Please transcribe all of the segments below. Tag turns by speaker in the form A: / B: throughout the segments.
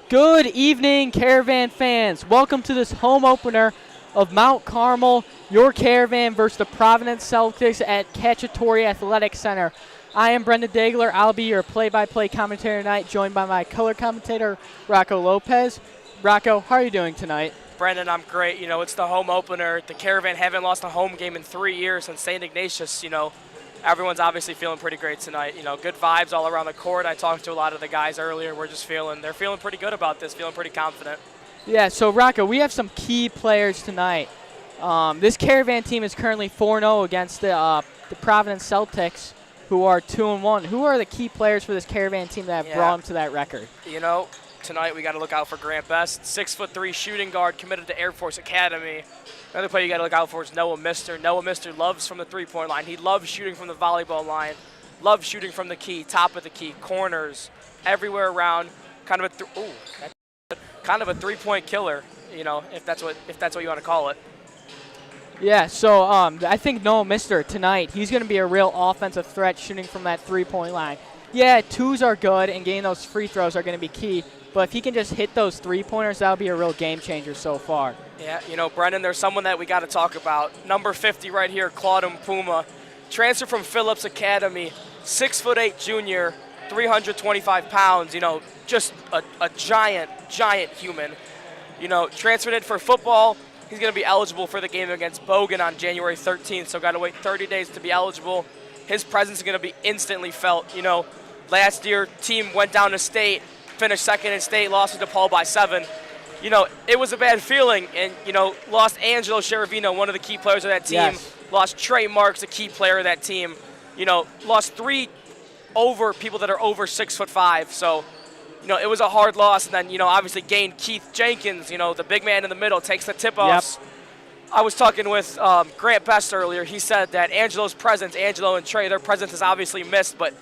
A: Good evening, Caravan fans. Welcome to this home opener of Mount Carmel, your Caravan versus the Providence Celtics at Cacciatore Athletic Center. I am Brendan Dagler. I'll be your play-by-play commentator tonight, joined by my color commentator, Rocco Lopez. Rocco, how are you doing tonight?
B: Brendan, I'm great. You know, it's the home opener. The Caravan haven't lost a home game in 3 years since St. Ignatius. You know, everyone's obviously feeling pretty great tonight. You know, good vibes all around the court. I talked to a lot of the guys earlier. They're feeling pretty good about this, feeling pretty confident.
A: Yeah, so Rocco, we have some key players tonight. This Caravan team is currently 4-0 against the Providence Celtics, who are 2-1. Who are the key players for this Caravan team that have brought them to that record?
B: You know, tonight we got to look out for Grant Best, 6'3" shooting guard, committed to Air Force Academy. Another player you got to look out for is Noah Mister. Noah Mister loves from the three-point line. He loves shooting from the volleyball line, loves shooting from the key, top of the key, corners, everywhere around. Kind of a three-point killer, you know, if that's what you want to call it.
A: Yeah, so I think Noah Mister tonight, he's going to be a real offensive threat shooting from that three-point line. Yeah, twos are good, and getting those free throws are going to be key. But if he can just hit those three-pointers, that'll be a real game changer so far.
B: Yeah, you know, Brendan, there's someone that we got to talk about. Number 50 right here, Claude Mpuma. Transfer from Phillips Academy, 6'8" junior, 325 pounds. You know, just a giant human. You know, transferred in for football. He's going to be eligible for the game against Bogan on January 13th, so got to wait 30 days to be eligible. His presence is going to be instantly felt. You know, last year, team went down to state, finished second in state, lost to DePaul by 7. You know, it was a bad feeling, and, you know, lost Angelo Cheravino, one of the key players of that team.
A: Yes.
B: Lost Trey Marks, a key player of that team. You know, lost 3 people that are over 6'5". So, you know, it was a hard loss. And then, you know, obviously gained Keith Jenkins, you know, the big man in the middle, takes the tip-offs. Yep. I was talking with Grant Best earlier. He said that Angelo and Trey, their presence is obviously missed, but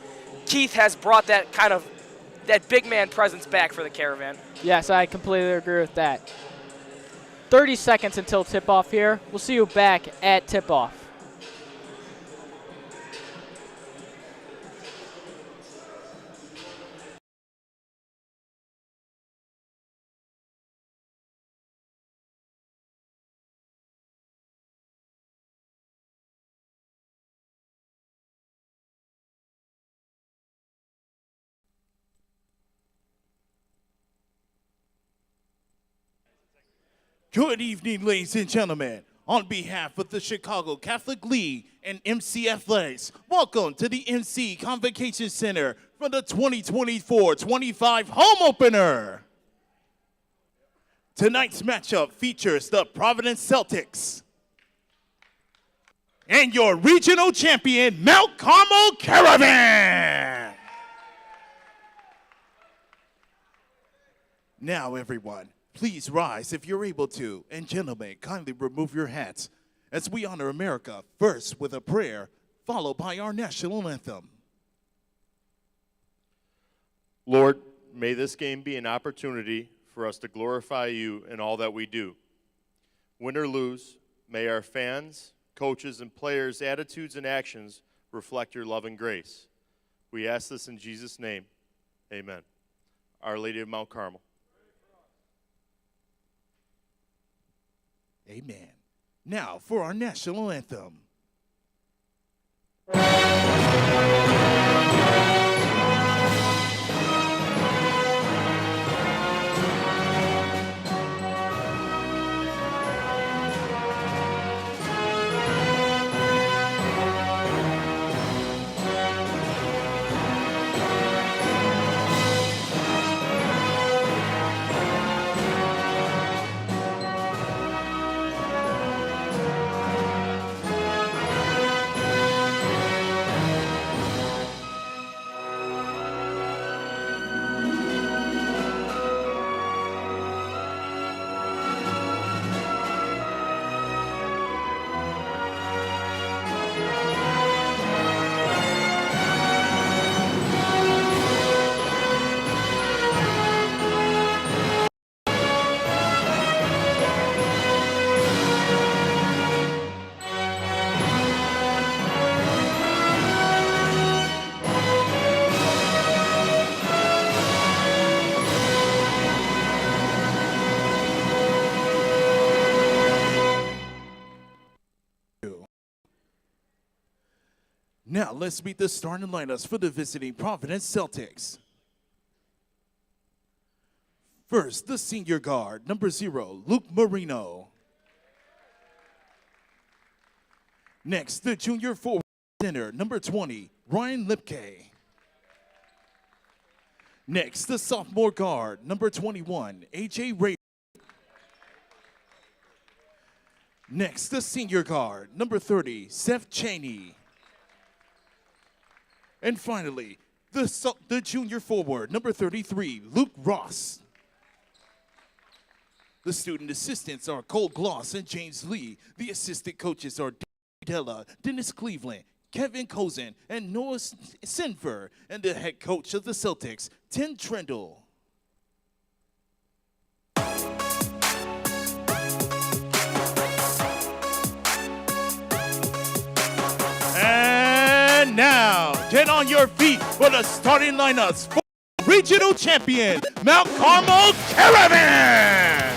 B: Keith has brought that kind of that big man presence back for the Caravan.
A: Yes, I completely agree with that. 30 seconds until tip-off here. We'll see you back at tip-off.
C: Good evening, ladies and gentlemen. On behalf of the Chicago Catholic League and MC Athletics, welcome to the MC Convocation Center for the 2024-25 home opener. Tonight's matchup features the Providence Celtics and your regional champion, Mount Carmel Caravan. Now, everyone, please rise if you're able to. And gentlemen, kindly remove your hats as we honor America first with a prayer, followed by our national anthem.
D: Lord, may this game be an opportunity for us to glorify you in all that we do. Win or lose, may our fans, coaches, and players' attitudes and actions reflect your love and grace. We ask this in Jesus' name. Amen. Our Lady of Mount Carmel.
C: Amen. Now for our national anthem. Now let's meet the starting lineups for the visiting Providence Celtics. First, the senior guard, number 0, Luke Marino. Next, the junior forward center, number 20, Ryan Lipke. Next, the sophomore guard, number 21, A.J. Ray. Next, the senior guard, number 30, Seth Chaney. And finally, the junior forward, number 33, Luke Ross. The student assistants are Cole Gloss and James Lee. The assistant coaches are Della, Dennis Cleveland, Kevin Cozen, and Noah Sinfer, and the head coach of the Celtics, Tim Trendle. And now, get on your feet for the starting lineups for regional champion, Mount Carmel Caravan!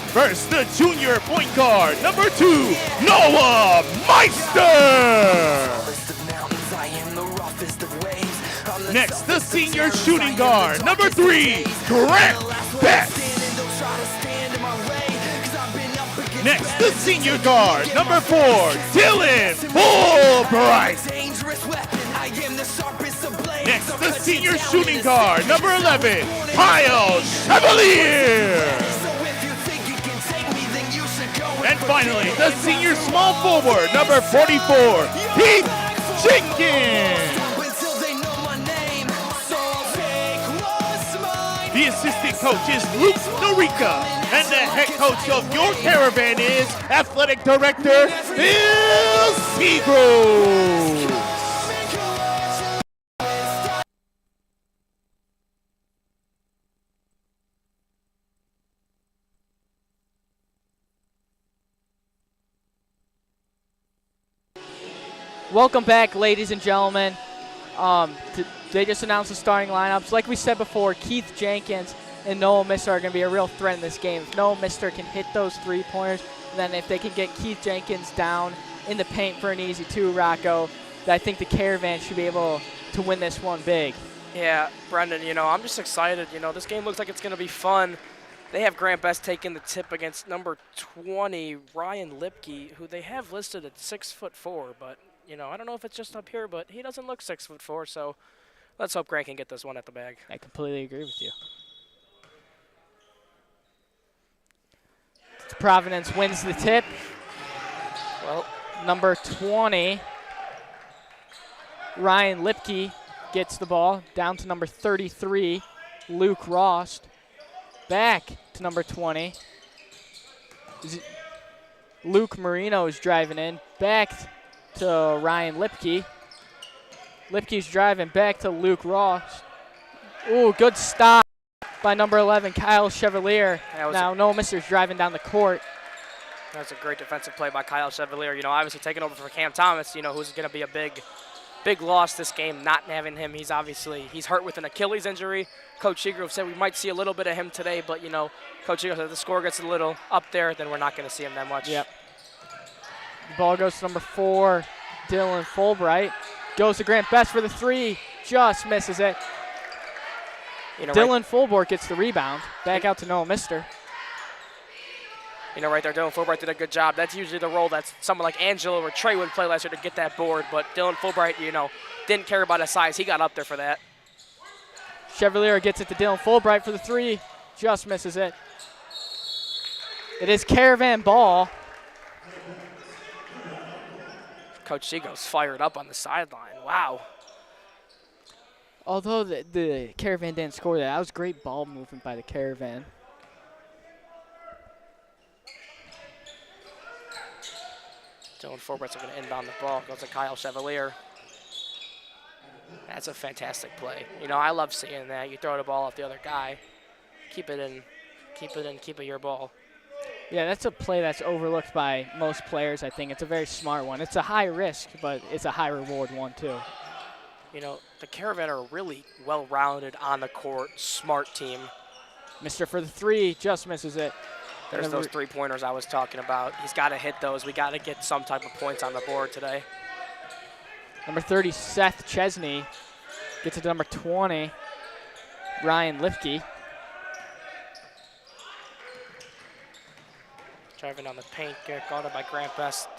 C: First, the junior point guard, number 2, Noah Meister. Next, the senior shooting guard, number 3, Grant Best. Next, the senior guard, number 4, Dylan Fulbright. Next, the senior shooting guard, number 11, Kyle Chevalier. And finally, the senior small forward, number 44, Heath Jenkins. The assistant coach is Luke Norica, and the head coach of your Caravan is athletic director Phil Seagrove.
A: Welcome back, ladies and gentlemen. They just announced the starting lineups. Like we said before, Keith Jenkins and Noah Mister are going to be a real threat in this game. If Noah Mister can hit those three-pointers, and then if they can get Keith Jenkins down in the paint for an easy 2, Rocco, I think the Caravan should be able to win this one big.
B: Yeah, Brendan, I'm just excited. This game looks like it's going to be fun. They have Grant Best taking the tip against number 20, Ryan Lipke, who they have listed at 6'4", but I don't know if it's just up here, but he doesn't look 6'4", so let's hope Grant can get this one at the bag.
A: I completely agree with you. Providence wins the tip.
B: Well,
A: number 20, Ryan Lipke, gets the ball down to number 33, Luke Ross. Back to number 20. Luke Marino is driving in. Back to Ryan Lipke. Lipke's driving back to Luke Ross. Ooh, good stop by number 11, Kyle Chevalier. Now Noah Mister's driving down the court.
B: That's a great defensive play by Kyle Chevalier. Obviously taking over for Cam Thomas, who's going to be a big loss this game, not having him. He's hurt with an Achilles injury. Coach Seagrove said we might see a little bit of him today, but, Coach Seagrove said if the score gets a little up there, then we're not going to see him that much.
A: Yep. The ball goes to number 4, Dylan Fulbright. Goes to Grant Best for the 3, just misses it. Dylan Fulbright gets the rebound. Back out to Noah Mister.
B: Right there, Dylan Fulbright did a good job. That's usually the role that someone like Angelo or Trey would play last year to get that board, but Dylan Fulbright, didn't care about his size. He got up there for that.
A: Chevalier gets it to Dylan Fulbright for the 3, just misses it. It is Caravan ball.
B: Coach Seagrove's fired up on the sideline. Wow.
A: Although the Caravan didn't score that was great ball movement by the Caravan.
B: Dylan Fulbright's going to inbound the ball. Goes to Kyle Chevalier. That's a fantastic play. I love seeing that. You throw the ball off the other guy. Keep it in. Keep it your ball.
A: Yeah, that's a play that's overlooked by most players, I think. It's a very smart one. It's a high risk, but it's a high reward one, too.
B: The Caravan are a really well-rounded, on-the-court, smart team.
A: Mister for the 3, just misses it.
B: There's those three-pointers I was talking about. He's got to hit those. We got to get some type of points on the board today.
A: Number 30, Seth Chesney, gets it to number 20, Ryan Lipke.
B: Driving down the paint, get guarded by Grant Best.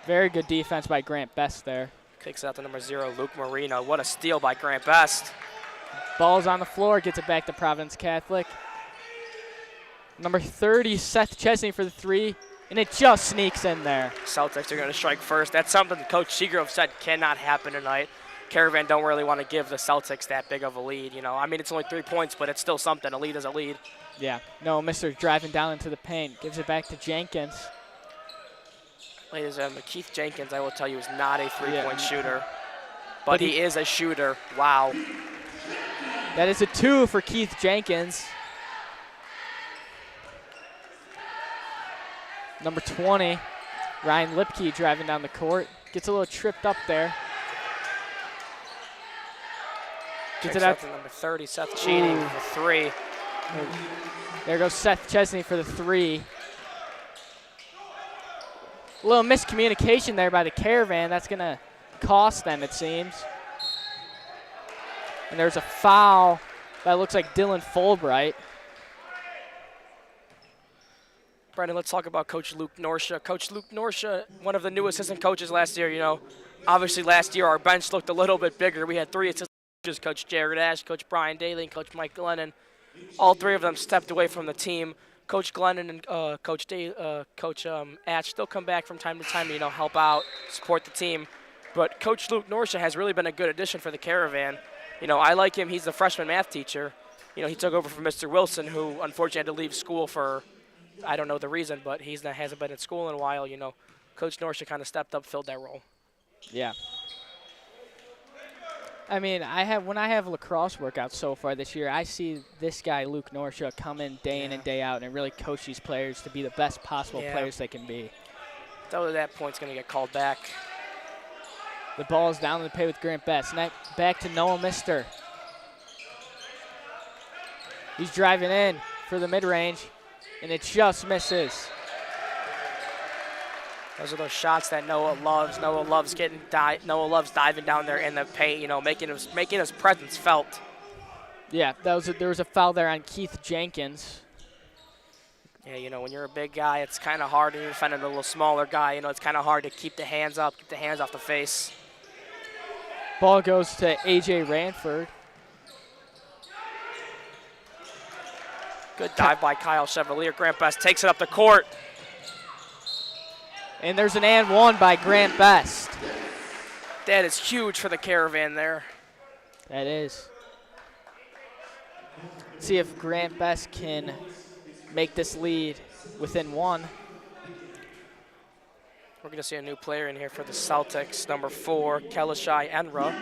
A: Very good defense by Grant Best there.
B: Kicks out to number 0, Luke Marino. What a steal by Grant Best.
A: Ball's on the floor, gets it back to Providence Catholic. Number 30, Seth Chesney for the 3, and it just sneaks in there.
B: Celtics are going to strike first. That's something Coach Seagrove said cannot happen tonight. Caravan don't really want to give the Celtics that big of a lead. You know, I mean, it's only 3 points, but it's still something. A lead is a lead.
A: Yeah, no, Mr. driving down into the paint, gives it back to Jenkins.
B: Ladies and gentlemen, Keith Jenkins, I will tell you, is not a three-point shooter, but he is a shooter. Wow.
A: That is a 2 for Keith Jenkins. Number 20, Ryan Lipke driving down the court. Gets a little tripped up there. Gets it out
B: to number 30, Seth Cheating for 3.
A: There goes Seth Chesney for the 3. A little miscommunication there by the Caravan. That's going to cost them, it seems. And there's a foul that looks like Dylan Fulbright.
B: Brendan, let's talk about Coach Luke Norsha. Coach Luke Norsha, one of the new assistant coaches last year. You know, obviously last year our bench looked a little bit bigger. We had 3 assistant coaches, Coach Jared Ash, Coach Brian Daly, and Coach Mike Glennon. All 3 of them stepped away from the team. Coach Glennon and Coach Ash still come back from time to time to, you know, help out, support the team. But Coach Luke Norsha has really been a good addition for the Caravan. You know, I like him. He's the freshman math teacher. You know, he took over from Mr. Wilson, who unfortunately had to leave school for, I don't know the reason, but he hasn't been in school in a while. You know, Coach Norsha kind of stepped up, filled that role.
A: Yeah. I mean, when I have lacrosse workouts so far this year, I see this guy, Luke Norsha, come in day in and day out and really coach these players to be the best possible players they can be.
B: Though that point's going to get called back.
A: The ball is down in the paint with Grant Best. Back to Noah Mister. He's driving in for the mid-range, and it just misses.
B: Those are those shots that Noah loves. Noah loves diving down there in the paint, you know, making his presence felt.
A: Yeah, there was a foul there on Keith Jenkins.
B: Yeah, you know, when you're a big guy, it's kind of hard. And you're defending a little smaller guy, you know, it's kind of hard to keep the hands up, keep the hands off the face.
A: Ball goes to A.J. Ranford.
B: Good dive by Kyle Chevalier. Grant Best takes it up the court.
A: And there's an and 1 by Grant Best.
B: That is huge for the Caravan there.
A: That is. Let's see if Grant Best can make this lead within 1.
B: We're going to see a new player in here for the Celtics, number 4, Kelishai Enra.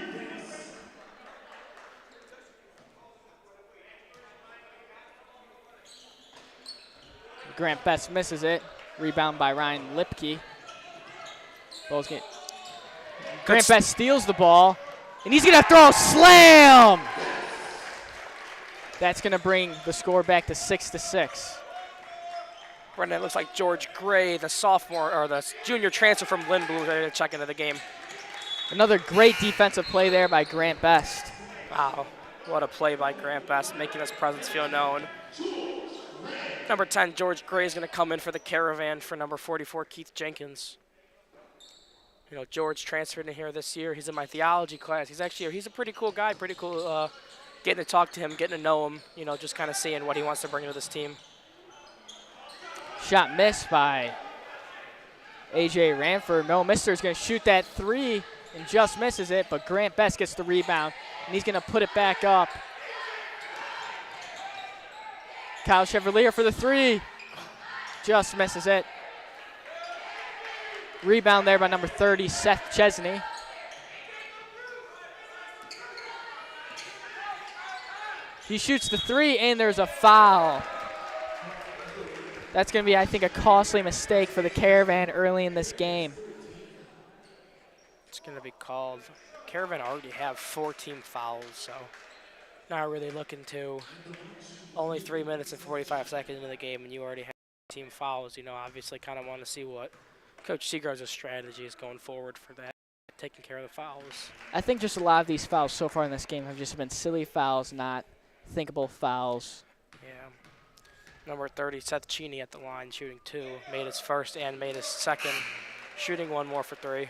A: Grant Best misses it. Rebound by Ryan Lipke. Grant Best steals the ball, and he's going to throw a slam. That's going to bring the score back to 6-6.
B: Brendan, it looks like George Gray, the sophomore or the junior transfer from Lindblom, ready to check into the game.
A: Another great defensive play there by Grant Best.
B: Wow, what a play by Grant Best, making his presence feel known. Number 10, George Gray is going to come in for the Caravan for number 44, Keith Jenkins. You know, George transferred in here this year. He's in my theology class. He's a pretty cool guy, pretty cool getting to talk to him, getting to know him, you know, just kind of seeing what he wants to bring to this team.
A: Shot missed by A.J. Ranford. No, Mister is going to shoot that 3 and just misses it, but Grant Best gets the rebound, and he's going to put it back up. Kyle Chevalier for the 3. Just misses it. Rebound there by number 30, Seth Chesney. He shoots the 3, and there's a foul. That's going to be, I think, a costly mistake for the Caravan early in this game.
B: It's going to be called. Caravan already have 14 fouls, so not really looking to. Only 3 minutes and 45 seconds into the game, and you already have team fouls. Obviously kind of want to see what Coach Seagar's strategy is going forward for that, taking care of the fouls.
A: I think just a lot of these fouls so far in this game have just been silly fouls, not thinkable fouls.
B: Yeah. Number 30, Seth Cheney at the line, shooting 2. Made his first and made his second. Shooting 1 more for 3.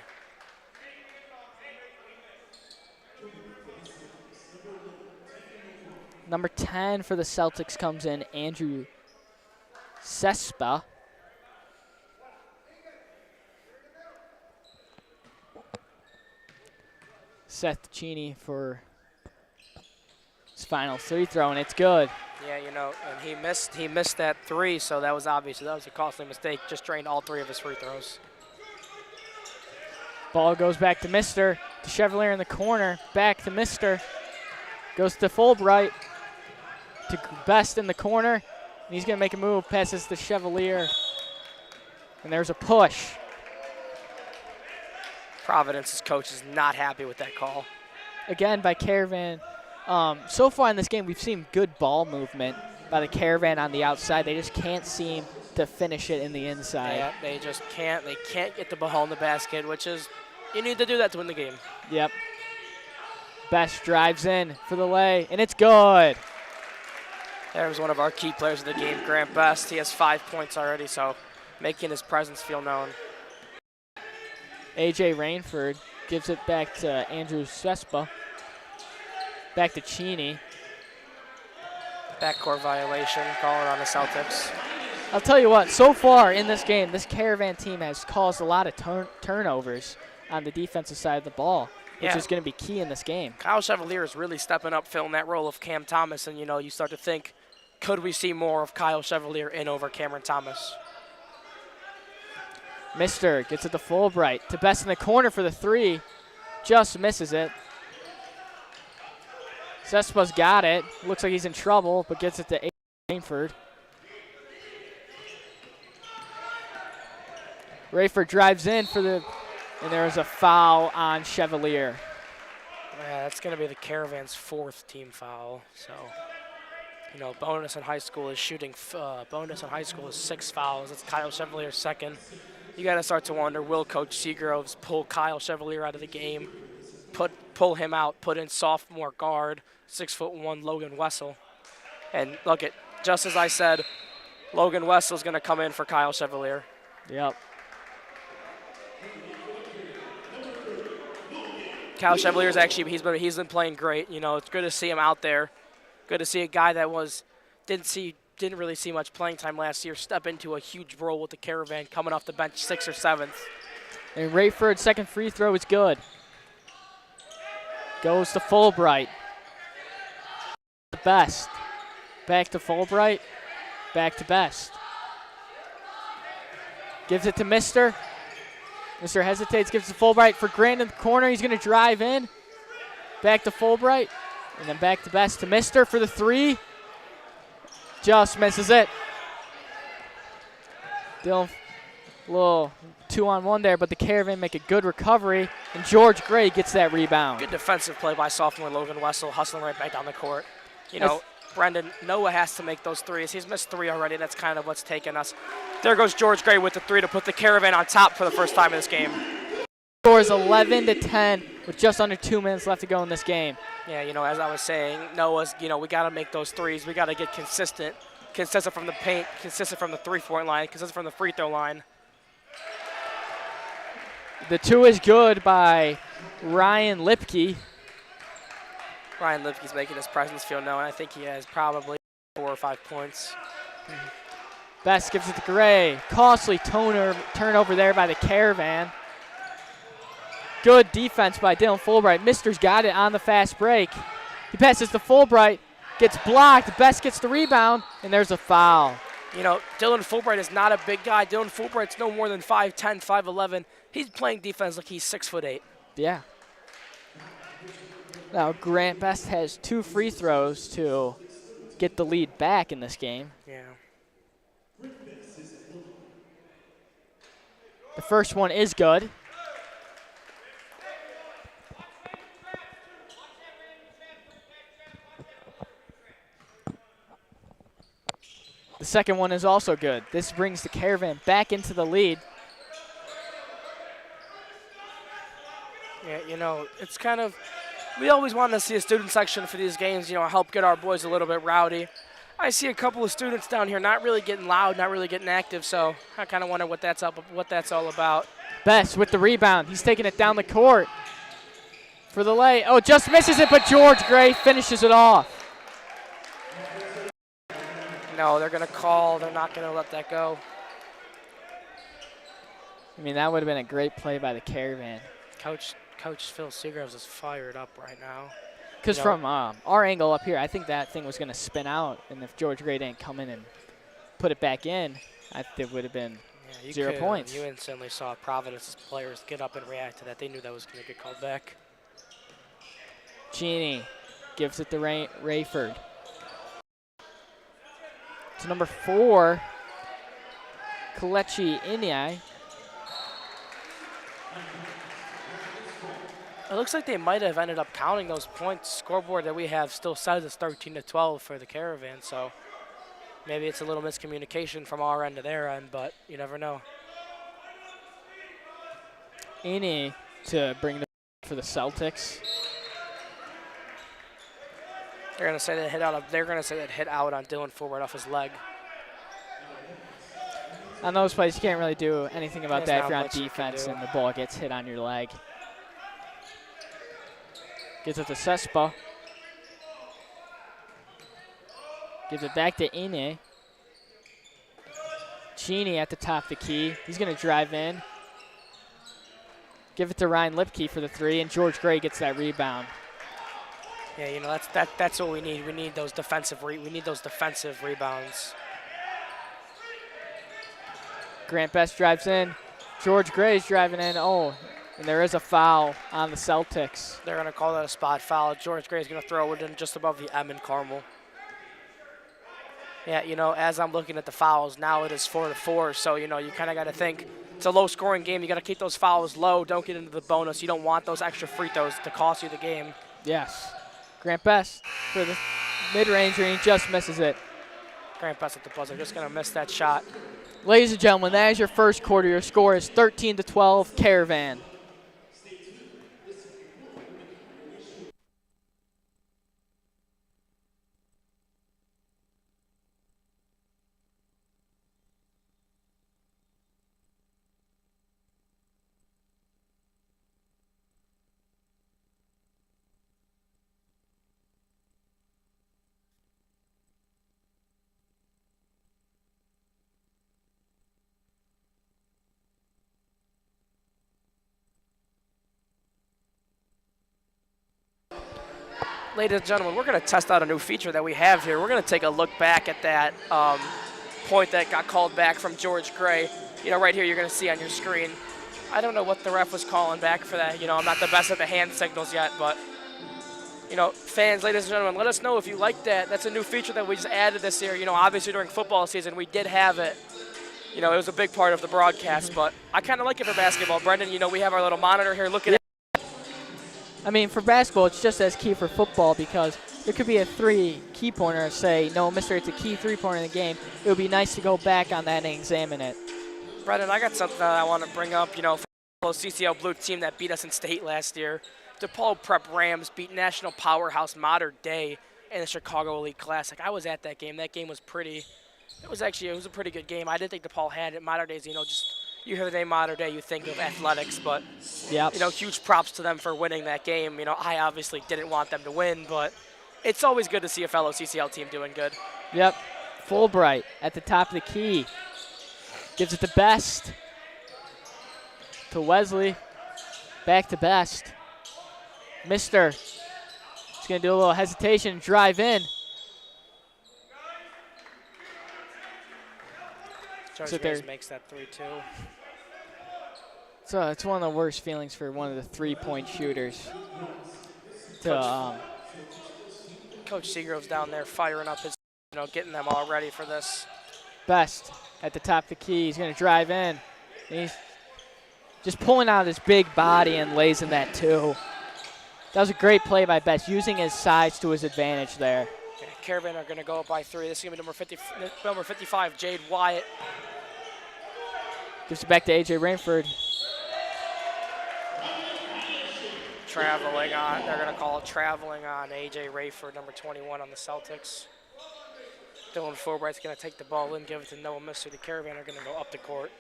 A: Number 10 for the Celtics comes in, Andrew Sespa. Seth Cheney for his final free throw, and it's good.
B: Yeah, and he missed that 3, so that was obvious. That was a costly mistake. Just drained all 3 of his free throws.
A: Ball goes back to Mister. To Chevalier in the corner. Back to Mister. Goes to Fulbright. To Best in the corner. And he's going to make a move. Passes to Chevalier. And there's a push.
B: Providence's coach is not happy with that call.
A: Again by Caravan. So far in this game, we've seen good ball movement by the Caravan on the outside. They just can't seem to finish it in the inside.
B: Yeah, they just can't. They can't get the ball in the basket, which is, you need to do that to win the game.
A: Yep. Best drives in for the lay, and it's good.
B: There's one of our key players of the game, Grant Best. He has 5 points already, so making his presence feel known.
A: A.J. Rainford gives it back to Andrew Sespa. Back to Cheney.
B: Backcourt violation, call it on the Celtics.
A: I'll tell you what, so far in this game, this Caravan team has caused a lot of turnovers on the defensive side of the ball, which is going to be key in this game.
B: Kyle Chevalier is really stepping up, filling that role of Cam Thomas, and you start to think, could we see more of Kyle Chevalier in over Cameron Thomas?
A: Mister gets it to Fulbright. To Best in the corner for the 3. Just misses it. Sespa's got it. Looks like he's in trouble, but gets it to Rainford. Rayford drives in and there's a foul on Chevalier.
B: Yeah, that's going to be the Caravan's 4th team foul. So, Bonus in high school is 6 fouls. It's Kyle Chevalier's 2nd. You got to start to wonder, will Coach Seagroves pull Kyle Chevalier out of the game, pull him out, put in sophomore guard, 6'1" Logan Wessel. And look, just as I said, Logan Wessel's going to come in for Kyle Chevalier.
A: Yep.
B: Kyle Chevalier's actually he's been playing great. It's good to see him out there. Good to see a guy that didn't really see much playing time last year step into a huge role with the Caravan, coming off the bench 6th or 7th.
A: And Rayford's 2nd free throw is good. Goes to Fulbright. Best. Back to Fulbright. Back to Best. Gives it to Mister. Mister hesitates, gives it to Fulbright for Grant in the corner. He's going to drive in. Back to Fulbright. And then back to Best to Mister for the 3. Just misses it. Dylan, a little 2-on-1 there, but the Caravan make a good recovery, and George Gray gets that rebound.
B: Good defensive play by sophomore Logan Wessel, hustling right back down the court. Brendan, Noah has to make those 3s. He's missed 3 already. That's kind of what's taken us. There goes George Gray with the 3 to put the Caravan on top for the first time in this game.
A: Score is 11-10 with just under 2 minutes left to go in this game.
B: Yeah, as I was saying, Noah's, we got to make those 3s. We got to get consistent from the paint, consistent from the 3-point line, consistent from the free throw line.
A: The 2 is good by Ryan Lipke.
B: Ryan Lipke's making his presence feel known. I think he has probably 4 or 5 points.
A: Best gives it to Gray. Costly turnover there by the Caravan. Good defense by Dylan Fulbright. Mister's got it on the fast break. He passes to Fulbright. Gets blocked. Best gets the rebound, and there's a foul.
B: Dylan Fulbright is not a big guy. Dylan Fulbright's no more than 5'10", 5'11". He's playing defense like he's 6'8".
A: Yeah. Now, Grant Best has 2 free throws to get the lead back in this game.
B: Yeah.
A: The first one is good. The second one is also good. This brings the Caravan back into the lead.
B: Yeah, you know, it's kind of, we always want to see a student section for these games, you know, help get our boys a little bit rowdy. I see a couple of students down here not really getting loud, not really getting active, so I kind of wonder what that's all about.
A: Best with the rebound. He's taking it down the court for the lay. Oh, just misses it, but George Gray finishes it off.
B: No, they're going to call. They're not going to let that go.
A: I mean, that would have been a great play by the Caravan.
B: Coach Phil Seagraves is fired up right now.
A: Because from our angle up here, I think that thing was going to spin out, and if George Gray didn't come in and put it back in, it would have been 0 points.
B: You instantly saw Providence's players get up and react to that. They knew that was going to get called back.
A: Cheney gives it to Rayford. To number 4, Kalechi Inyai.
B: It looks like they might have ended up counting those points. Scoreboard that we have still says it's 13-12 for the Caravan, so maybe it's a little miscommunication from our end to their end, but you never know.
A: Ini to bring the for the Celtics.
B: They're gonna say that hit out. They're gonna say that hit out on Dylan Forward off his leg.
A: On those plays, you can't really do anything about that if you're on
B: much you can
A: defense
B: do.
A: and the ball gets hit on your leg. Gives it to Sespa. Gives it back to Ine. Cheney at the top of the key. He's going to drive in. Give it to Ryan Lipke for the 3, and George Gray gets that rebound.
B: Yeah, you know that's what we need. We need those defensive rebounds.
A: Grant Best drives in. George Gray's driving in. Oh, and there is a foul on the Celtics.
B: They're going to call that a spot foul. George Gray's going to throw it in just above the M in Carmel. Yeah, you know, as I'm looking at the fouls, now it is 4-4, so, you know, you kind of got to think it's a low-scoring game. You got to keep those fouls low. Don't get into the bonus. You don't want those extra free throws to cost you the game.
A: Yes. Grant Best for the mid-range, and he just misses it.
B: Grant Best at the buzzer, just going to miss that shot.
A: Ladies and gentlemen, that is your first quarter. Your score is 13-12, Caravan.
B: Ladies and gentlemen, we're going to test out a new feature that we have here. We're going to take a look back at that point that got called back from George Gray. You know, right here you're going to see on your screen. I don't know what the ref was calling back for that. You know, I'm not the best at the hand signals yet, but, you know, fans, ladies and gentlemen, let us know if you like that. That's a new feature that we just added this year. You know, obviously during football season we did have it. You know, it was a big part of the broadcast, but I kind of like it for basketball. Brendan, you know, we have our little monitor here looking at.
A: I mean, for basketball, it's just as key for football because there could be a 3 key pointer say, no, mister, it's a key 3-pointer in the game. It would be nice to go back on that and examine it.
B: Brendan, I got something that I want to bring up. You know, for the CCL Blue team that beat us in state last year, DePaul Prep Rams beat National Powerhouse Modern Day in the Chicago Elite Classic. I was at that game. That game was pretty. It was a pretty good game. I didn't think DePaul had it. Modern Days, you know, just you hear the name Modern Day, you think of athletics, but
A: yep.
B: You know, huge props to them for winning that game. You know, I obviously didn't want them to win, but it's always good to see a fellow CCL team doing good.
A: Yep. Fulbright at the top of the key. Gives it to Best. To Wesley. Back to Best. Mister. He's going to do a little hesitation and drive in.
B: George Reyes makes that 3-2.
A: So it's one of the worst feelings for one of the 3-point shooters.
B: Coach Seagrove's down there firing up his, you know, getting them all ready for this.
A: Best at the top of the key. He's going to drive in. He's just pulling out his big body and lays in that 2. That was a great play by Best, using his size to his advantage there.
B: Okay, Caravan are going to go up by 3. This is going to be number 55, Jade Wyatt.
A: Gives it back to A.J. Rainford.
B: Traveling on. They're going to call it traveling on A.J. Rayford, number 21 on the Celtics. Dylan Fulbright's going to take the ball in, give it to Noah Mister. The Caravan are going to go up the court.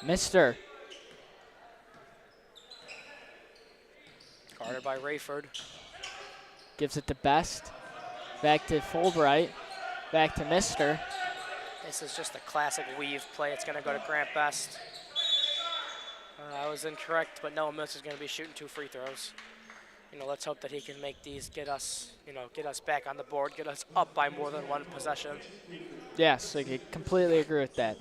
A: Mister.
B: Guarded by Rayford.
A: Gives it to Best. Back to Fulbright. Back to Mister.
B: This is just a classic weave play. It's going to go to Grant Best. I was incorrect, but Noah Mister's going to be shooting 2 free throws. Let's hope that he can make these, get us back on the board, get us up by more than 1 possession.
A: Yes, I completely agree with that.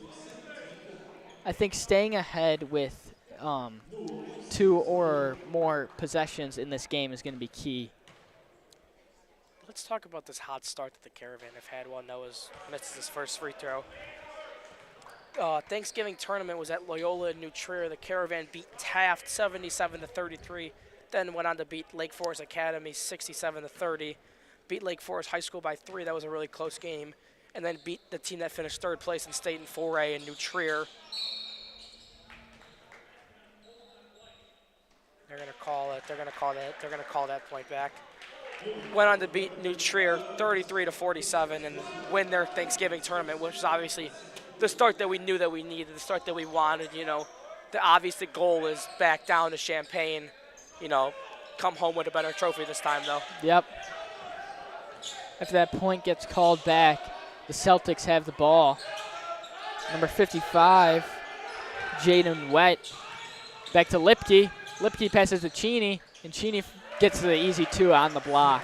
A: I think staying ahead with 2 or more possessions in this game is going to be key.
B: Let's talk about this hot start that the Caravan have had while Noah's misses his first free throw. Thanksgiving tournament was at Loyola in New Trier. The Caravan beat Taft 77-33. Then went on to beat Lake Forest Academy 67-30. Beat Lake Forest High School by 3. That was a really close game. And then beat the team that finished 3rd place in state in 4A in New Trier. They're going to call it. They're going to call that point back. Went on to beat New Trier 33-47 and win their Thanksgiving tournament, which is obviously the start that we knew that we needed, the start that we wanted. The goal is back down to Champaign. Come home with a better trophy this time, though.
A: Yep. After that point gets called back, the Celtics have the ball. Number 55, Jaden Wett. Back to Lipke. Lipke passes to Cheney, and Cheney gets the easy 2 on the block.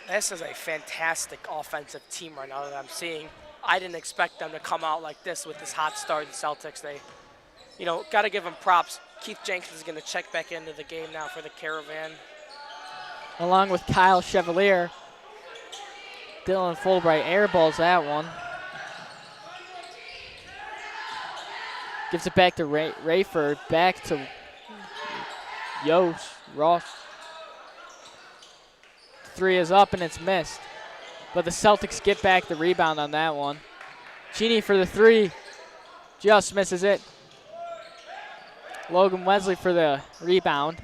B: This is a fantastic offensive team right now that I'm seeing. I didn't expect them to come out like this with this hot start in Celtics. They, got to give them props. Keith Jenkins is going to check back into the game now for the Caravan.
A: Along with Kyle Chevalier. Dylan Fulbright airballs that one. Gives it back to Rayford. Back to Ross. 3 is up and it's missed. But the Celtics get back the rebound on that one. Cheney for the 3. Just misses it. Logan Wesley for the rebound.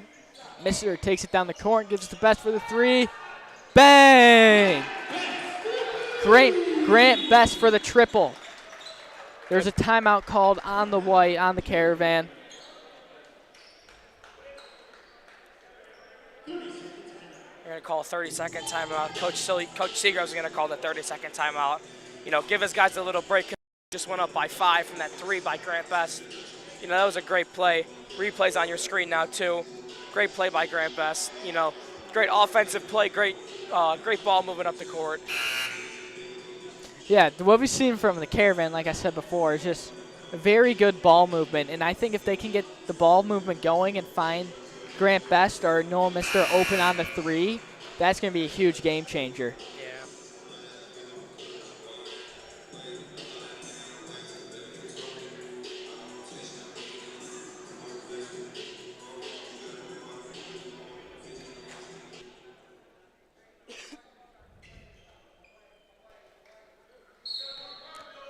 A: Mister takes it down the court, gives it to Best for the 3. Bang! Grant Best for the triple. There's a timeout called on the white, on the Caravan.
B: We're going to call a 30-second timeout. Coach Seagroves is going to call the 30-second timeout. Give his guys a little break. Just went up by 5 from that 3 by Grant Best. That was a great play. Replay's on your screen now, too. Great play by Grant Best. Great offensive play, great ball moving up the court.
A: Yeah, what we've seen from the Caravan, like I said before, is just a very good ball movement. And I think if they can get the ball movement going and find Grant Best or Noah Mister open on the 3, that's going to be a huge game changer.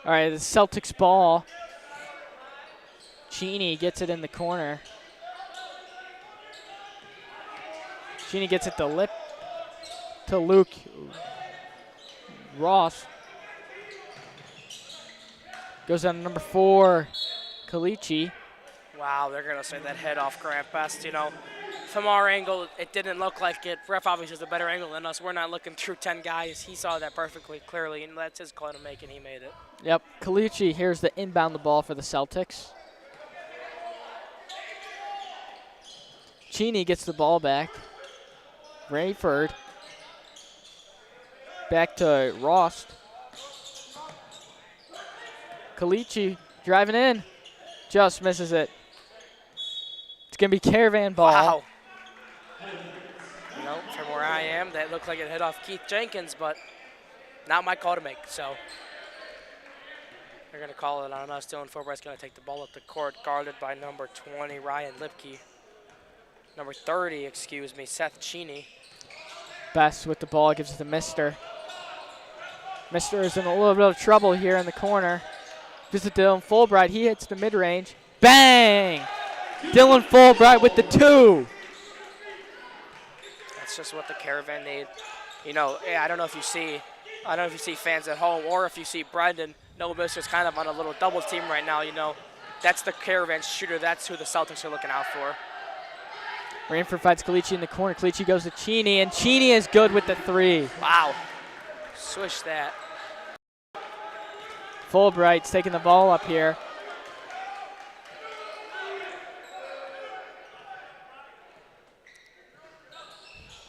A: All right, the Celtics ball. Cheney gets it in the corner. Cheney gets it to Luke Ross. Goes down to number 4, Kalichi.
B: Wow, they're going to say that head off Grant Best. From our angle, it didn't look like it. Ref obviously has a better angle than us. We're not looking through 10 guys. He saw that perfectly clearly, and that's his call to make, and he made it.
A: Yep, Kalichi here's the inbound the ball for the Celtics. Cheney gets the ball back. Rayford. Back to Ross. Kalichi driving in. Just misses it. It's going to be Caravan ball.
B: Wow. From where I am, that looked like it hit off Keith Jenkins, but not my call to make. So they're going to call it on us. Dylan Fulbright's going to take the ball up the court, guarded by number 20, Ryan Lipke. Number 30, Seth Cheney.
A: Best with the ball, gives it to Mister. Mister is in a little bit of trouble here in the corner. Gives it to Dylan Fulbright. He hits the mid-range. Bang! Dylan Fulbright with the 2.
B: That's just what the Caravan need. You know, I don't know if you see fans at home or if you see Brendan. No, Mister's kind of on a little double team right now. You know, that's the Caravan shooter. That's who the Celtics are looking out for.
A: Ranford fights Calici in the corner. Calici goes to Cheney, and Cheney is good with the 3.
B: Wow. Swish that.
A: Fulbright's taking the ball up here.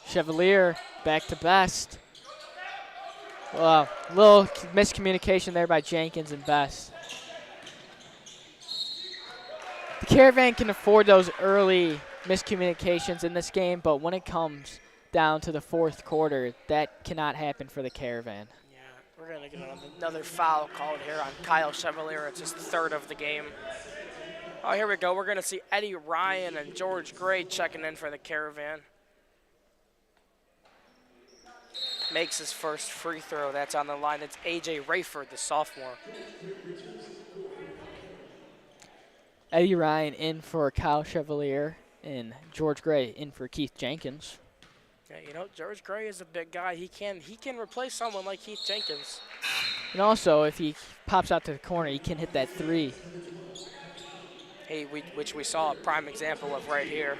A: Chevalier back to Best. Little miscommunication there by Jenkins and Best. The Caravan can afford those early miscommunications in this game, but when it comes down to the 4th quarter, that cannot happen for the Caravan.
B: Yeah, we're going to get another foul called here on Kyle Chevalier. It's his 3rd of the game. Oh, here we go. We're going to see Eddie Ryan and George Gray checking in for the Caravan. Makes his first free throw. That's on the line. It's A.J. Rayford, the sophomore.
A: Eddie Ryan in for Kyle Chevalier and George Gray in for Keith Jenkins.
B: Yeah, you know, George Gray is a big guy. He can replace someone like Keith Jenkins.
A: And also, if he pops out to the corner, he can hit that 3.
B: Hey, which we saw a prime example of right here.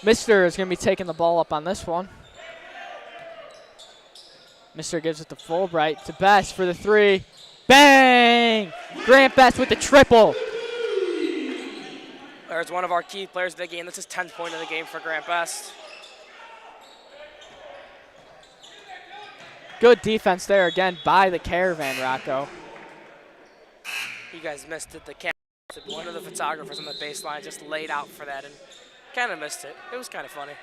A: Mister is going to be taking the ball up on this one. Mister gives it to Fulbright, to Best for the 3. Bang! Grant Best with the triple.
B: There's one of our key players of the game. This is 10th point of the game for Grant Best.
A: Good defense there again by the Caravan, Rocco.
B: You guys missed it. One of the photographers on the baseline just laid out for that and kind of missed it. It was kind of funny.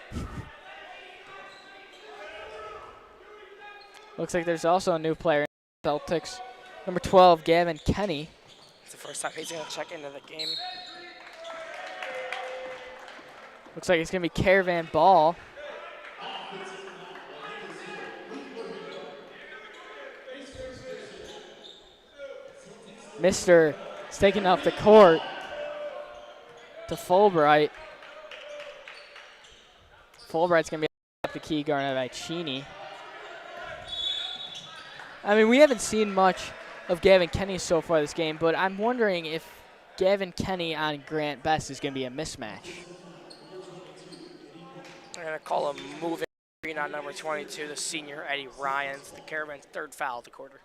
A: Looks like there's also a new player in the Celtics. Number 12, Gavin Kenny.
B: It's the first time he's going to check into the game.
A: Looks like it's going to be Caravan ball. Mister is taking off the court to Fulbright. Fulbright's going to be the key guarded by Cheney. I mean, we haven't seen much of Gavin Kenny so far this game, but I'm wondering if Gavin Kenny on Grant Best is going to be a mismatch.
B: They're going to call a moving screen on number 22, the senior Eddie Ryan. It's the Caravan's 3rd foul of the quarter.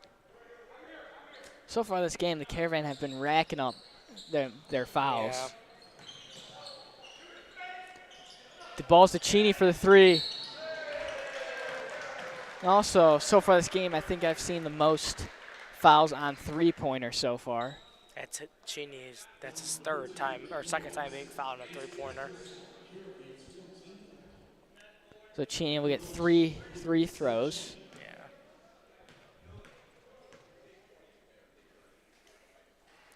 A: So far this game, the Caravan have been racking up their fouls.
B: Yeah.
A: The ball's to Cheney for the 3. And also, so far this game, I think I've seen the most fouls on 3-pointers so far.
B: That's it. Cheney's, that's his 2nd time, or 2nd time being fouled on a 3-pointer.
A: So Cheney will get 3 free throws.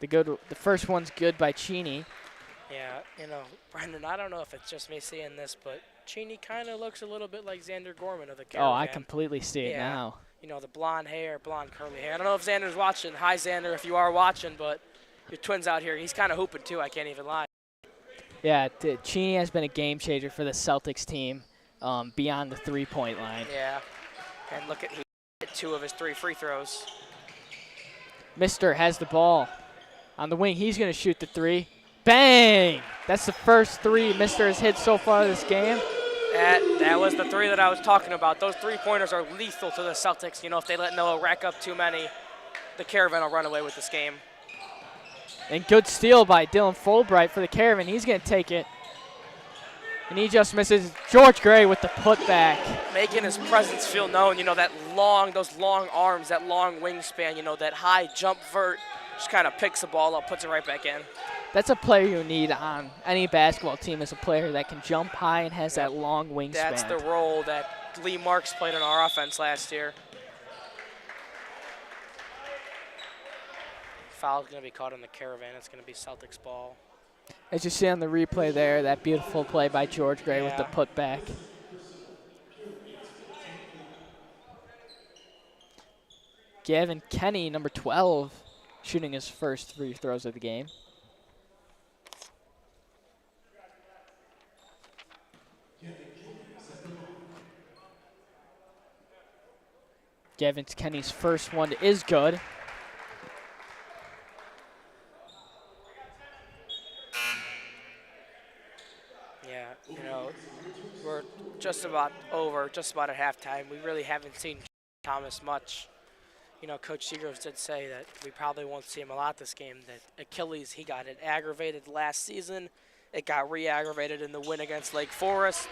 B: Yeah.
A: The first one's good by Cheney.
B: Yeah, you know, Brendan, I don't know if it's just me seeing this, but Cheney kind of looks a little bit like Xander Gorman of the Caravan.
A: Oh, I completely see it now.
B: You know, the blonde hair, blonde curly hair. I don't know if Xander's watching. Hi, Xander, if you are watching, but your twin's out here. He's kind of hooping, too. I can't even lie.
A: Yeah, Cheney has been a game changer for the Celtics team beyond the 3-point line.
B: Yeah, and look at he hit 2 of his 3 free throws.
A: Mister has the ball on the wing. He's going to shoot the 3. Bang! That's the first 3 Mister has hit so far this game.
B: That was the 3 that I was talking about. Those 3-pointers are lethal to the Celtics. You know, if they let Noah rack up too many, the Caravan will run away with this game.
A: And good steal by Dylan Fulbright for the Caravan. He's going to take it. And he just misses. George Gray with the putback.
B: Making his presence feel known. You know, those long arms, that long wingspan, you know, that high jump vert. Just kind of picks the ball up, puts it right back in.
A: That's a player you need on any basketball team, is a player that can jump high and has that long wingspan.
B: That's the role that Lee Marks played in our offense last year. Foul's going to be caught on the Caravan. It's going to be Celtics ball.
A: As you see on the replay there, that beautiful play by George Gray with the putback. Gavin Kenny, number 12, shooting his first free throws of the game. Gavin Kenny's first one is good.
B: Yeah, you know, we're just about at halftime. We really haven't seen Thomas much. You know, Coach Seagroves did say that we probably won't see him a lot this game. That Achilles, he got it aggravated last season. It got re-aggravated in the win against Lake Forest.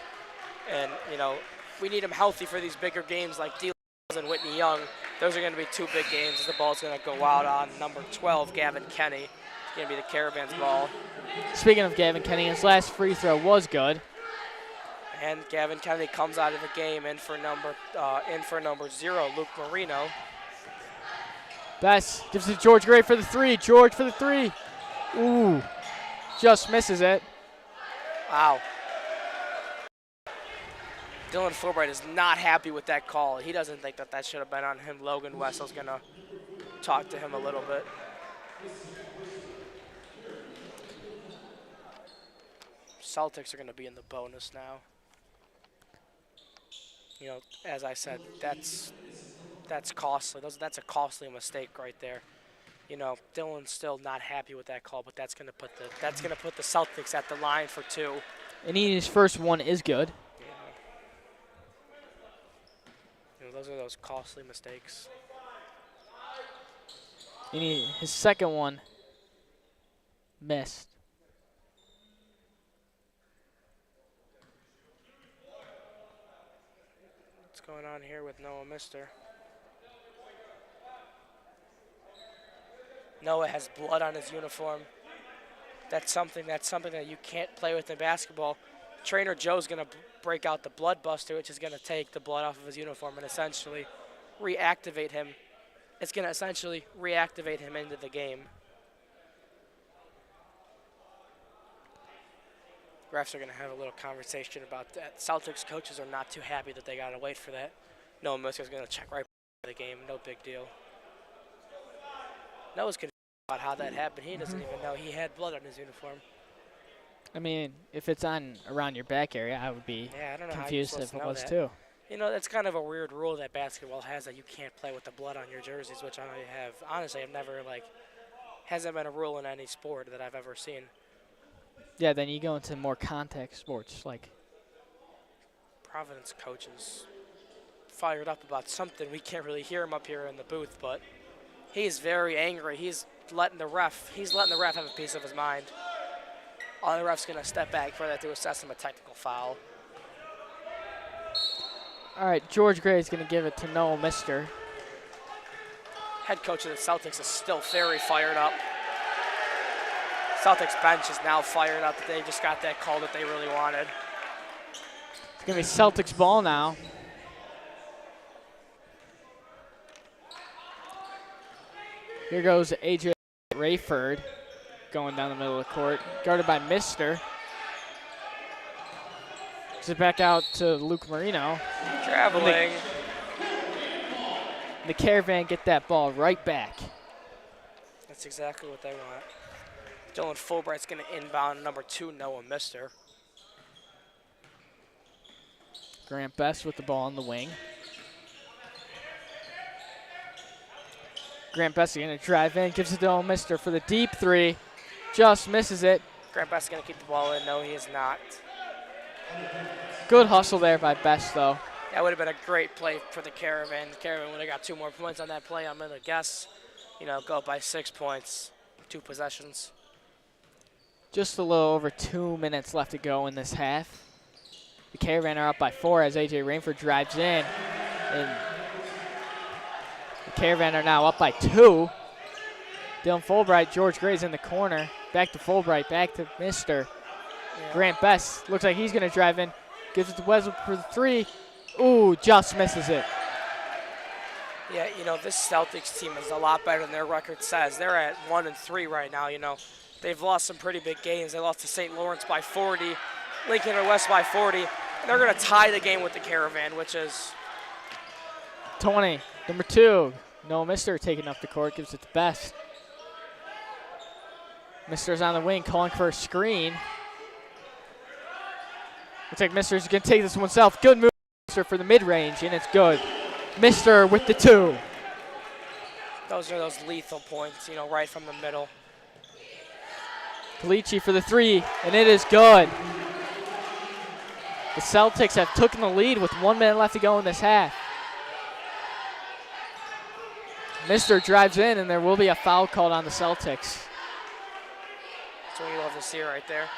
B: And, you know, we need him healthy for these bigger games like D. and Whitney Young. Those are going to be two big games. The ball's going to go out on number 12, Gavin Kenny. It's going to be the Caravan's ball.
A: Speaking of Gavin Kenny, his last free throw was good.
B: And Gavin Kenny comes out of the game in for number 0, Luke Marino.
A: Bess gives it to George Gray for the three. George for the three. Ooh, just misses it.
B: Wow. Dylan Fulbright is not happy with that call. He doesn't think that that should have been on him. Logan Wessel's going to talk to him a little bit. Celtics are going to be in the bonus now. You know, as I said, that's costly. That's a costly mistake right there. You know, Dylan's still not happy with that call, but that's going to put the Celtics at the line for 2.
A: And his first one is good.
B: You know, those are those costly mistakes.
A: And his second one missed.
B: What's going on here with Noah Mister? Noah has blood on his uniform. That's something that you can't play with in basketball. Trainer Joe's going to break out the blood buster, which is going to take the blood off of his uniform and essentially reactivate him. It's going to essentially reactivate him into the game. Refs are going to have a little conversation about that. Celtics coaches are not too happy that they got to wait for that. Noah Mister's going to check right the game. No big deal. Noah's confused about how that happened. He doesn't even know he had blood on his uniform.
A: I mean, if it's on around your back area, I would be confused if it was too.
B: You know, that's kind of a weird rule that basketball has, that you can't play with the blood on your jerseys, which I've never, hasn't been a rule in any sport that I've ever seen.
A: Yeah, then you go into more contact sports, like.
B: Providence coaches fired up about something. We can't really hear him up here in the booth, but he's very angry. He's letting the ref have a piece of his mind. The ref's going to step back for that to assess him a technical foul.
A: All right, George Gray is going to give it to Noah Mister.
B: Head coach of the Celtics is still very fired up. Celtics bench is now fired up. They just got that call that they really wanted.
A: It's going to be Celtics ball now. Here goes A.J. Rayford going down the middle of the court, guarded by Mister. Gives it back out to Luke Marino.
B: Traveling.
A: The Caravan get that ball right back.
B: That's exactly what they want. Dylan Fulbright's going to inbound number 2, Noah Mister.
A: Grant Best with the ball on the wing. Grant Best going to drive in, gives it to Noah Mister for the deep three. Just misses it.
B: Grant Best is going to keep the ball in. No, he is not.
A: Good hustle there by Best, though.
B: That would have been a great play for the Caravan. The Caravan would have got 2 more points on that play. I'm going to guess, go by 6 points, 2 possessions.
A: Just a little over 2 minutes left to go in this half. The Caravan are up by 4 as A.J. Rainford drives in. And the Caravan are now up by 2. Dylan Fulbright, George Gray's in the corner. Back to Fulbright, back to Mister. Yeah. Grant Best looks like he's going to drive in. Gives it to Wesel for the 3. Ooh, just misses it. Yeah,
B: this Celtics team is a lot better than their record says. They're at 1-3 right now, They've lost some pretty big games. They lost to St. Lawrence by 40, Lincoln or West by 40. And they're going to tie the game with the Caravan, which is
A: 20, number 2. No, Mister taking up the court, gives it to Best. Mister's on the wing, calling for a screen. Looks like Mister's going to take this one himself. Good move, Mister, for the mid-range, and it's good. Mister with the 2.
B: those are those lethal points, you know, right from the middle.
A: Kalichi for the 3, and it is good. The Celtics have taken the lead with 1 minute left to go in this half. Mister drives in, and there will be a foul called on the Celtics.
B: That's what you love to see right there.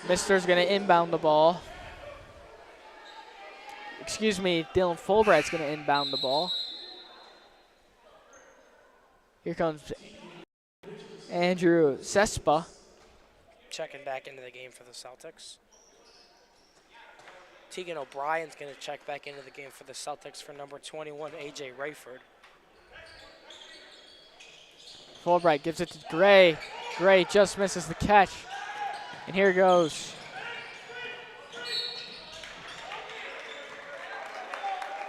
A: Mister's going to inbound the ball. Excuse me, Dylan Fulbright's going to inbound the ball. Here comes Andrew Cespa.
B: Checking back into the game for the Celtics. Tegan O'Brien's going to check back into the game for the Celtics for number 21, A.J. Rayford.
A: Fulbright gives it to Gray. Gray just misses the catch. And here goes.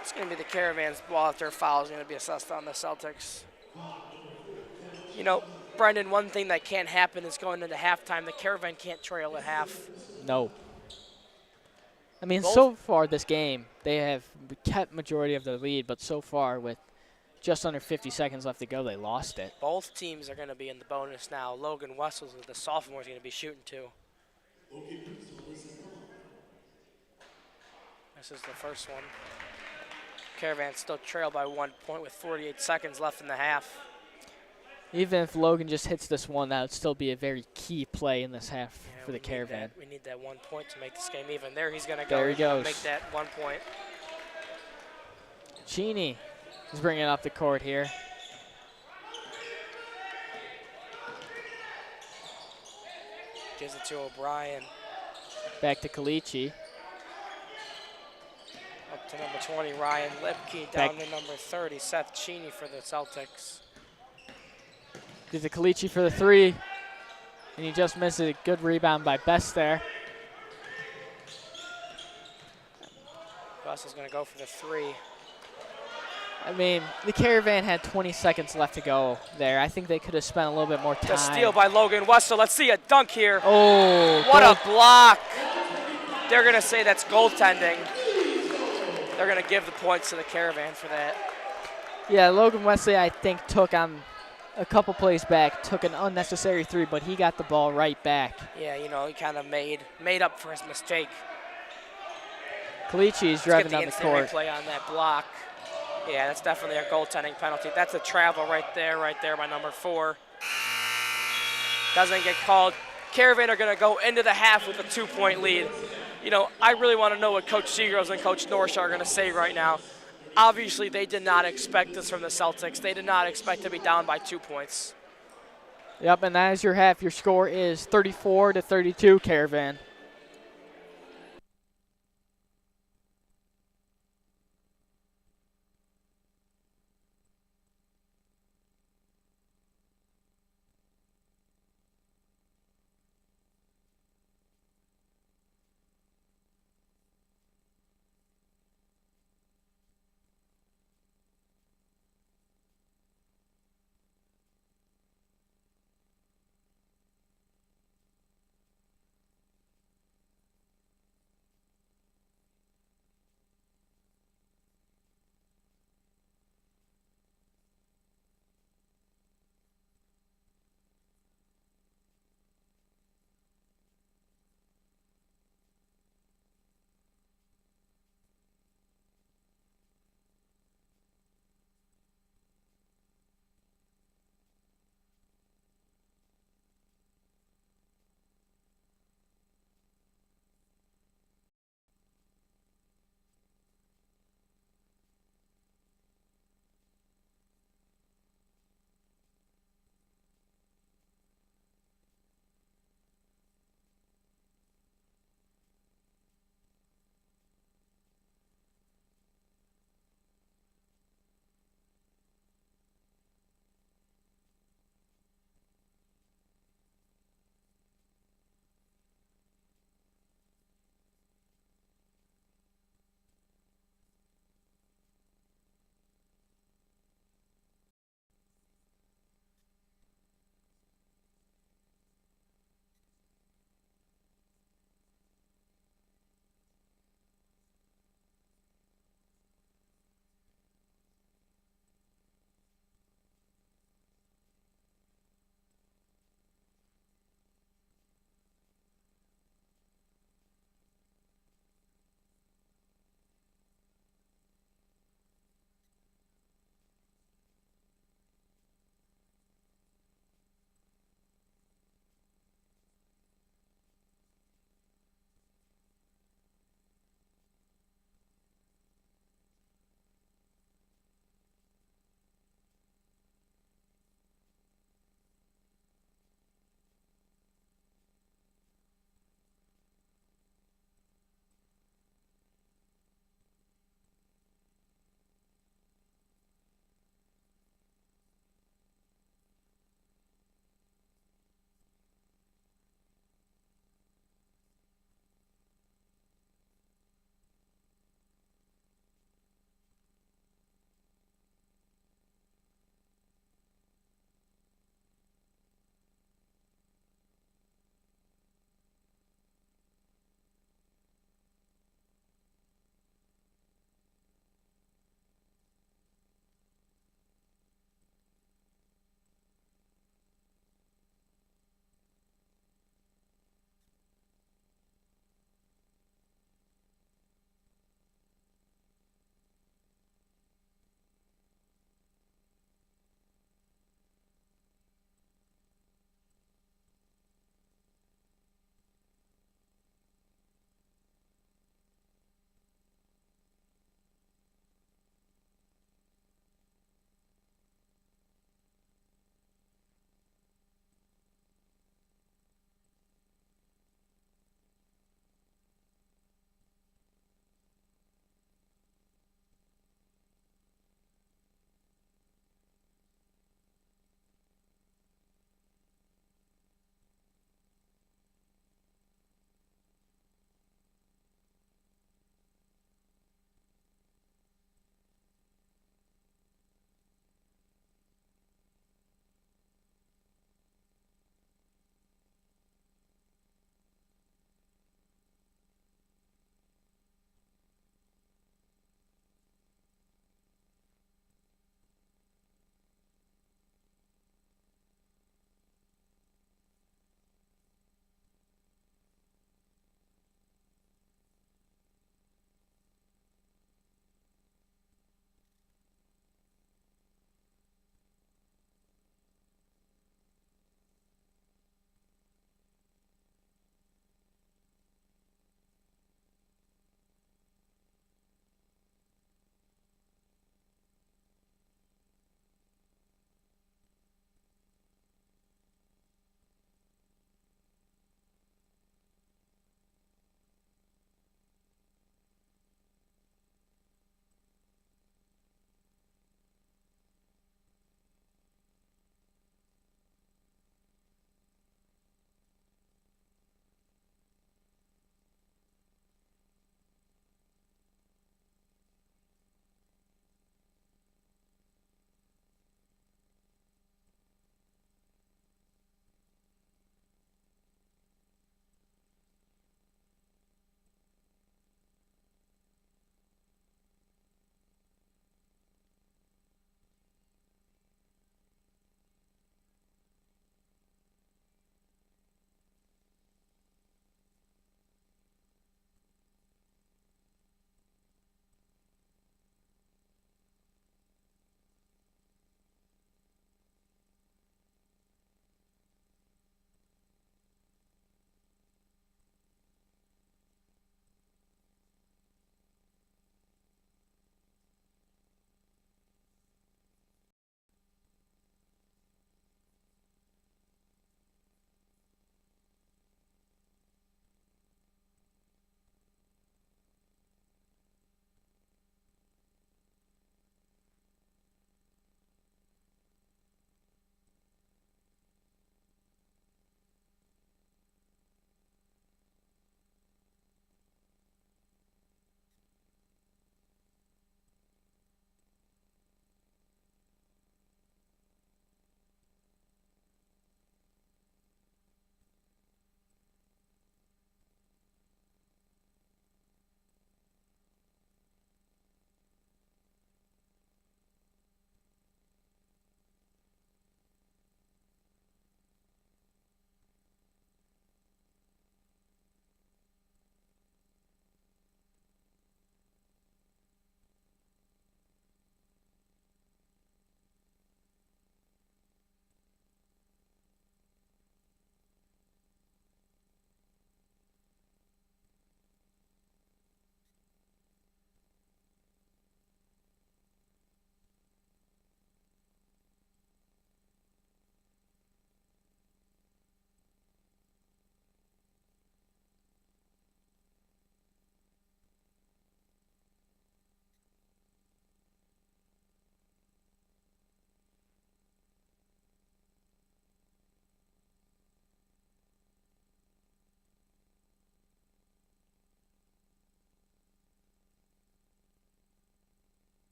B: It's going to be the Caravan's ball after a foul is going to be assessed on the Celtics. You know, Brendan, one thing that can't happen is going into halftime. The Caravan can't trail at half.
A: No. I mean, so far this game, they have kept majority of the lead, but so far with just under 50 seconds left to go, they lost it.
B: Both teams are going to be in the bonus now. Logan Wessels, the sophomore, is going to be shooting too. This is the first one. Caravan still trailed by 1 point with 48 seconds left in the half.
A: Even if Logan just hits this one, that would still be a very key play in this half for the Caravan.
B: We need that 1 point to make this game even. There he's going to go.
A: There he goes.
B: Make that 1 point.
A: Cheney is bringing it up the court here.
B: Gives it to O'Brien.
A: Back to Kalichi.
B: Up to number 20, Ryan Lipke. Down to number 30, Seth Cheney for the Celtics.
A: Gives it Kalichi for the 3. And he just missed it. Good rebound by Best there.
B: Gus is going to go for the 3.
A: I mean, the Caravan had 20 seconds left to go there. I think they could have spent a little bit more time.
B: The steal by Logan Wessel. Let's see a dunk here.
A: Oh.
B: What a block. They're going to say that's goaltending. They're going to give the points to the Caravan for that.
A: Yeah, Logan Wesley, I think, took on a couple plays back, took an unnecessary 3, but he got the ball right back.
B: Yeah, you know, he kind of made up for his mistake.
A: Kalichi is driving down the court.
B: Play on that block. Yeah, that's definitely a goaltending penalty. That's a travel right there by number 4. Doesn't get called. Caravan are going to go into the half with a 2-point lead. You know, I really want to know what Coach Seagroves and Coach Norshaw are going to say right now. Obviously, they did not expect this from the Celtics. They did not expect to be down by 2 points.
A: Yep, and that is your half. Your score is 34-32, Caravan.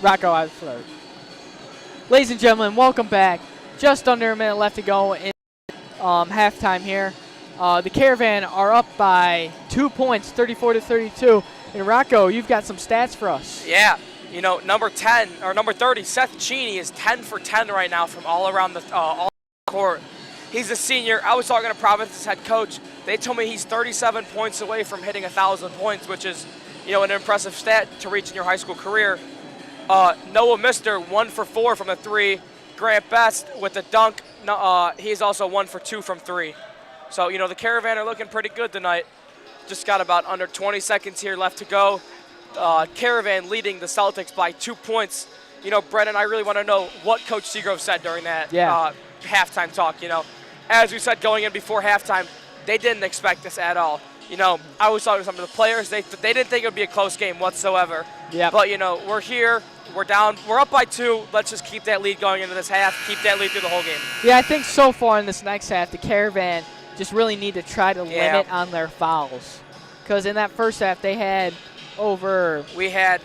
A: Rocco out of third. Ladies and gentlemen, welcome back. Just under a minute left to go in halftime here. The Caravan are up by 2 points, 34-32. And Rocco, you've got some stats for us.
B: Yeah, you know, number 30, Seth Cheney is 10 for 10 right now from all around the court. He's a senior. I was talking to Providence's head coach. They told me he's 37 points away from hitting 1,000 points, which is, you know, an impressive stat to reach in your high school career. Noah Mister, 1 for 4 from the 3. Grant Best with the dunk. He's also 1 for 2 from 3. So, you know, the Caravan are looking pretty good tonight. Just got about under 20 seconds here left to go. Caravan leading the Celtics by 2 points. You know, Brennan, I really want to know what Coach Seagrove said during that halftime talk. You know, as we said going in before halftime, they didn't expect this at all. You know, I was talking to some of the players. They didn't think it would be a close game whatsoever. Yeah. But, you know, we're here. We're down. We're up by 2. Let's just keep that lead going into this half. Keep that lead through the whole game. Yeah,
A: I think so far in this next half, the Caravan just really need to try to limit on their fouls. Because in that first half, they had We had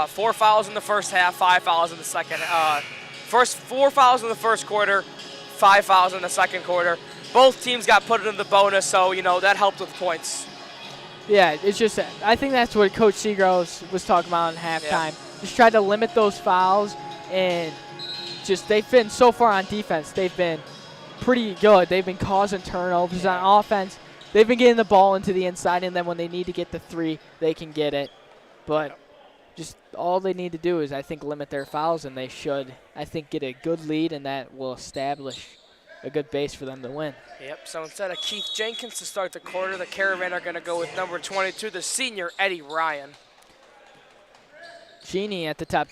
A: 4 fouls in the first half, 5 fouls in the second. 4 fouls in the first quarter, 5 fouls in the second quarter. Both teams got put in the bonus, so, you know, that helped with points. Yeah, it's just, I think that's what Coach Seagrove was talking about in halftime. Yeah. Just try to limit those fouls, and just they've been so far on defense. They've been pretty good. They've been causing turnovers on offense. They've been getting the ball into the inside, and then when they need to get the 3, they can get it. But just all they need to do is, I think, limit their fouls, and they should, I think, get a good lead, and that will establish a good base for them to win.
B: Yep, so instead of Keith Jenkins to start the quarter, the Caravan are going to go with number 22, the senior Eddie Ryan.
A: Cheney at the top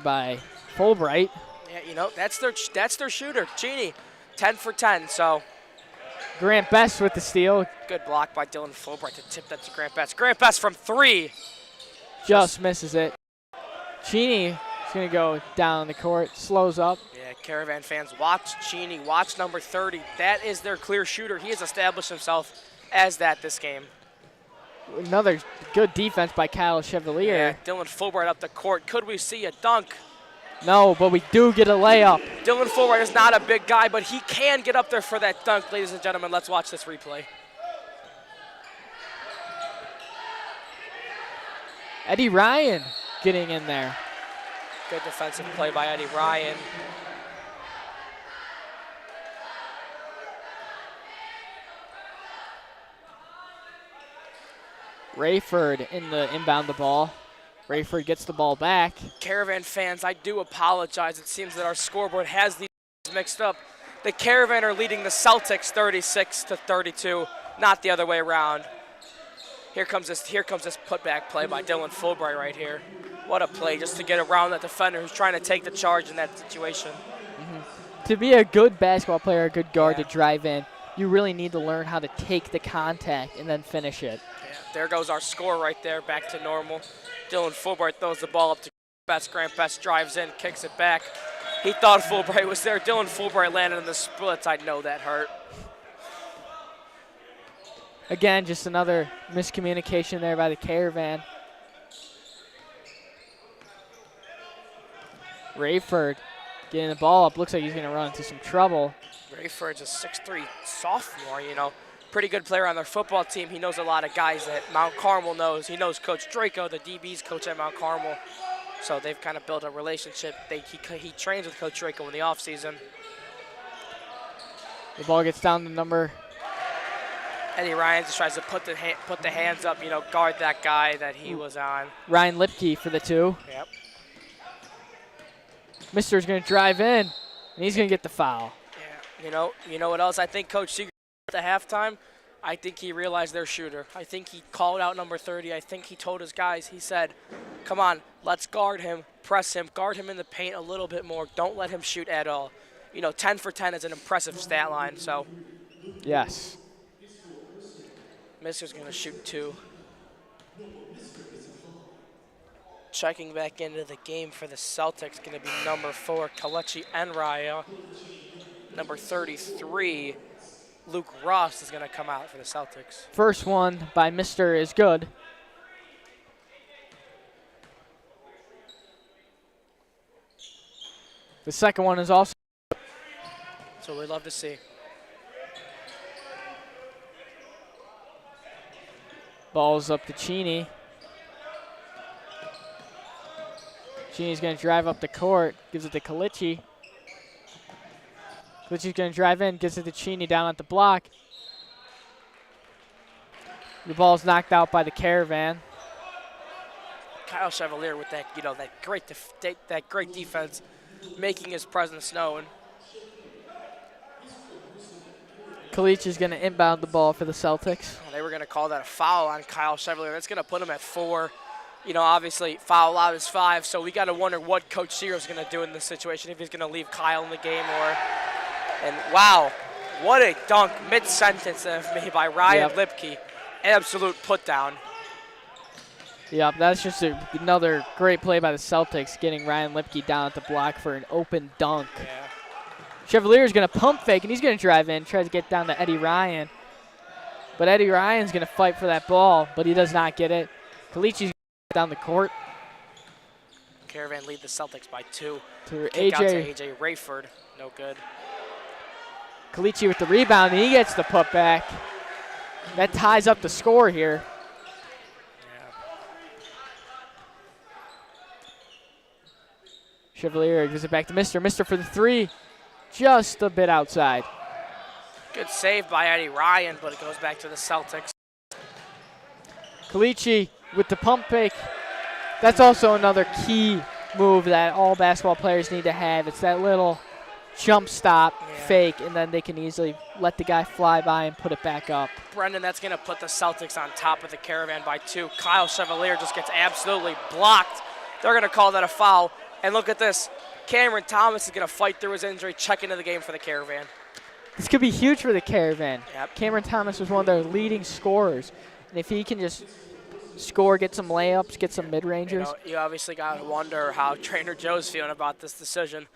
A: by Fulbright.
B: Yeah, you know, that's their shooter, Cheney, 10 for 10, so.
A: Grant Best with the steal.
B: Good block by Dylan Fulbright to tip that to Grant Best. Grant Best from 3.
A: Just misses it. Cheney is going to go down the court, slows up.
B: Yeah, Caravan fans, watch Cheney, watch number 30. That is their clear shooter. He has established himself as that this game.
A: Another good defense by Kyle Chevalier.
B: Yeah, Dylan Fulbright up the court. Could we see a dunk?
A: No, but we do get a layup.
B: Dylan Fulbright is not a big guy, but he can get up there for that dunk. Ladies and gentlemen, let's watch this replay.
A: Eddie Ryan getting in there.
B: Good defensive play by Eddie Ryan.
A: Rayford inbound the ball. Rayford gets the ball back.
B: Caravan fans, I do apologize. It seems that our scoreboard has these mixed up. The Caravan are leading the Celtics 36-32, not the other way around. Here comes this putback play by Dylan Fulbright right here. What a play just to get around that defender who's trying to take the charge in that situation.
A: To be a good basketball player, a good guard to drive in, you really need to learn how to take the contact and then finish it.
B: Yeah, there goes our score right there, back to normal. Dylan Fulbright throws the ball up to Best. Grant Best drives in, kicks it back. He thought Fulbright was there. Dylan Fulbright landed in the splits. I know that hurt.
A: Again, just another miscommunication there by the Caravan. Rayford getting the ball up. Looks like he's going to run into some trouble.
B: Rayford's a 6'3" sophomore, you know. Pretty good player on their football team. He knows a lot of guys that Mount Carmel knows. He knows Coach Draco, the DB's coach at Mount Carmel. So they've kind of built a relationship. He trains with Coach Draco in the offseason.
A: The ball gets down to number.
B: Eddie Ryan just tries to put the hands up, you know, guard that guy that he was on.
A: Ryan Lipke for the 2.
B: Yep.
A: Mister's going to drive in, and he's going to get the foul.
B: Yeah. You know what else? I think Coach Seager at the halftime, I think he realized their shooter. I think he called out number 30. I think he told his guys, he said, come on, let's guard him, press him, guard him in the paint a little bit more. Don't let him shoot at all. You know, 10 for 10 is an impressive stat line, so.
A: Yes.
B: Mister's going to shoot 2. Checking back into the game for the Celtics, going to be number 4, Kalechi Enraya. Number 33, Luke Ross is going to come out for the Celtics.
A: First one by Mister is good. The second one is also.
B: So we'd love to see.
A: Ball's up to Cheney. Cheney's going to drive up the court, gives it to Kalichi. Kalichi's going to drive in, gives it to Cheney down at the block. The ball's knocked out by the Caravan.
B: Kyle Chevalier with that, that great defense, making his presence known.
A: Kalichi's going to inbound the ball for the Celtics.
B: They were going to call that a foul on Kyle Chevalier. That's going to put him at 4. Obviously, foul out is 5, so we got to wonder what Coach Ciro's going to do in this situation, if he's going to leave Kyle in the game or. And wow, what a dunk mid-sentence made by Ryan Lipke. Absolute put down.
A: Yep, that's just another great play by the Celtics, getting Ryan Lipke down at the block for an open dunk.
B: Yeah.
A: Chevalier's going to pump fake, and he's going to drive in, try to get down to Eddie Ryan. But Eddie Ryan's going to fight for that ball, but he does not get it. Kalichi's down the court.
B: Caravan lead the Celtics by 2.
A: To
B: Kick out to
A: AJ.
B: AJ Rayford. No good.
A: Kalichi with the rebound, and he gets the putback. That ties up the score here. Chevalier gives it back to Mister. Mister for the 3. Just a bit outside.
B: Good save by Eddie Ryan, but it goes back to the Celtics.
A: Kalichi with the pump fake. That's also another key move that all basketball players need to have. It's that little jump stop fake, and then they can easily let the guy fly by and put it back up.
B: Brendan, that's going to put the Celtics on top of the Caravan by 2. Kyle Chevalier just gets absolutely blocked. They're going to call that a foul. And look at this. Cameron Thomas is going to fight through his injury, check into the game for the Caravan.
A: This could be huge for the Caravan.
B: Yep.
A: Cameron Thomas was one of their leading scorers. And if he can just score, get some layups, get some mid-rangers.
B: You obviously got to wonder how Trainer Joe's feeling about this decision.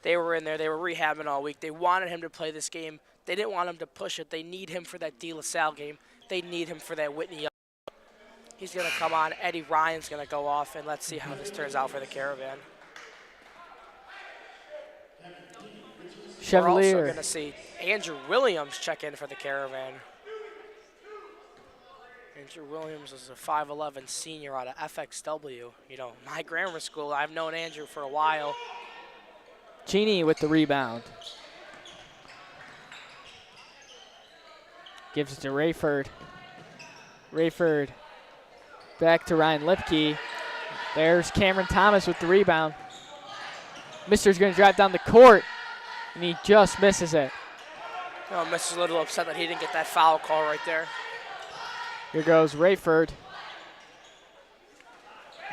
B: They were in there. They were rehabbing all week. They wanted him to play this game. They didn't want him to push it. They need him for that De La Salle game. They need him for that Whitney. He's going to come on. Eddie Ryan's going to go off, and let's see how this turns out for the Caravan.
A: Chevalier.
B: We're also going to see Andrew Williams check in for the Caravan. Andrew Williams is a 5'11" senior out of FXW. My grammar school, I've known Andrew for a while.
A: Cheney with the rebound. Gives it to Rayford. Rayford back to Ryan Lipke. There's Cameron Thomas with the rebound. Mister's going to drive down the court, and he just misses it.
B: Mister's a little upset that he didn't get that foul call right there.
A: Here goes Rayford.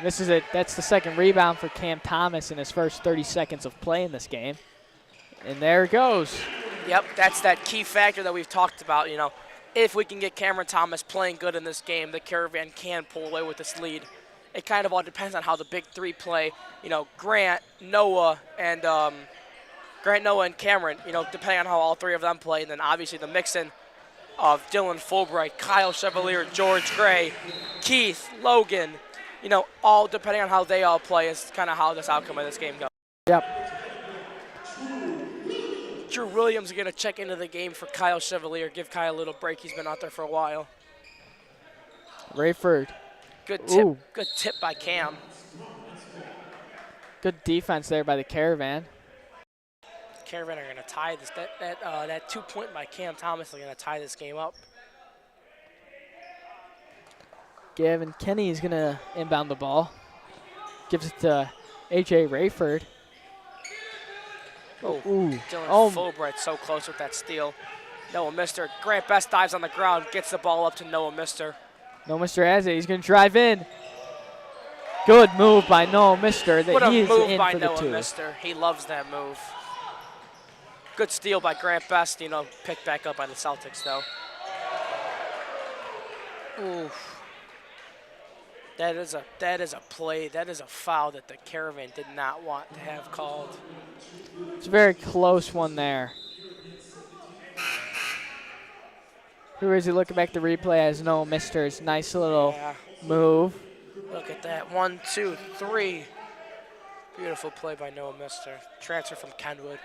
A: Misses it. That's the second rebound for Cam Thomas in his first 30 seconds of play in this game. And there it goes.
B: Yep, that's that key factor that we've talked about. If we can get Cameron Thomas playing good in this game, the Caravan can pull away with this lead. It kind of all depends on how the big 3 play. Grant, Noah, and Cameron, depending on how all 3 of them play. And then obviously the mix-in of Dylan Fulbright, Kyle Chevalier, George Gray, Keith, Logan, all depending on how they all play is kind of how this outcome of this game goes.
A: Yep.
B: Drew Williams is going to check into the game for Kyle Chevalier, give Kyle a little break. He's been out there for a while.
A: Rayford.
B: Good tip. Ooh. Good tip by Cam.
A: Good defense there by the Caravan.
B: Caravan are going to tie this. That 2-point by Cam Thomas is going to tie this game up.
A: Gavin Kenny is going to inbound the ball. Gives it to A.J. Rayford.
B: Dylan Fulbright so close with that steal. Noah Mister. Grant Best dives on the ground, gets the ball up to Noah Mister.
A: Noah Mister has it. He's going to drive in. Good move by Noah Mister.
B: What a move by Noah Mister. He loves that move. Good steal by Grant Best, picked back up by the Celtics, though. Oof. That is a play. That is a foul that the Caravan did not want to have called.
A: It's a very close one there. Who is he looking back to replay as Noah Mister's nice little move.
B: Look at that. 1, 2, 3. Beautiful play by Noah Mister. Transfer from Kenwood.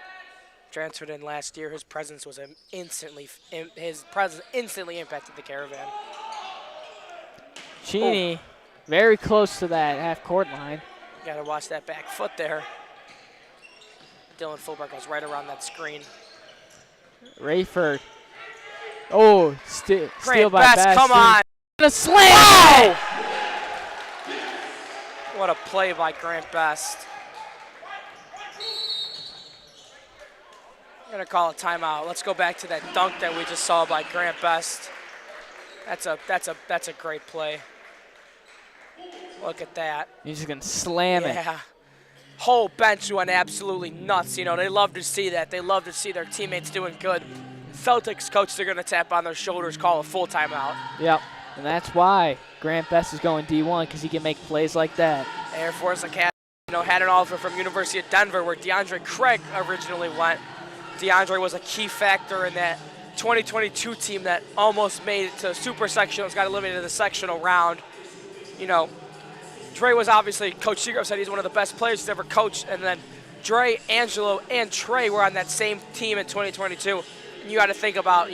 B: Transferred in last year. His presence instantly impacted the Caravan.
A: Cheney, very close to that half-court line.
B: Got to watch that back foot there. Dylan Fulbright goes right around that screen.
A: Rayford. Oh, steal by
B: Best,
A: Best.
B: come on.
A: And a slam!
B: Wow! What a play by Grant Best. I'm gonna call a timeout. Let's go back to that dunk that we just saw by Grant Best. That's a great play. Look at that.
A: He's just gonna slam it.
B: Yeah. Whole bench went absolutely nuts. You know, they love to see that. They love to see their teammates doing good. Celtics coach, they're gonna tap on their shoulders, call a full timeout.
A: Yep, and that's why Grant Best is going D1, because he can make plays like that.
B: Air Force Academy, had an offer from University of Denver where DeAndre Craig originally went. DeAndre was a key factor in that 2022 team that almost made it to Super Sectionals, got eliminated in the sectional round. Dre was obviously, Coach Seagrove said he's one of the best players he's ever coached, and then Dre, Angelo, and Trey were on that same team in 2022. And you got to think about,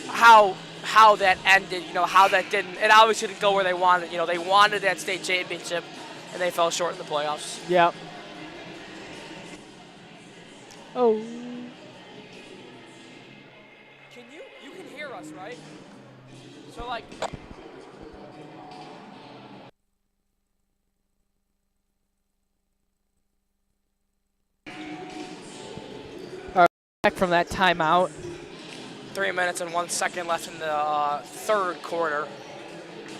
B: how that ended, how that didn't. It obviously didn't go where they wanted. They wanted that state championship, and they fell short in the playoffs.
A: Yep. Oh.
B: You can hear us, right? So,
A: Back from that timeout.
B: 3 minutes and 1 second left in the third quarter.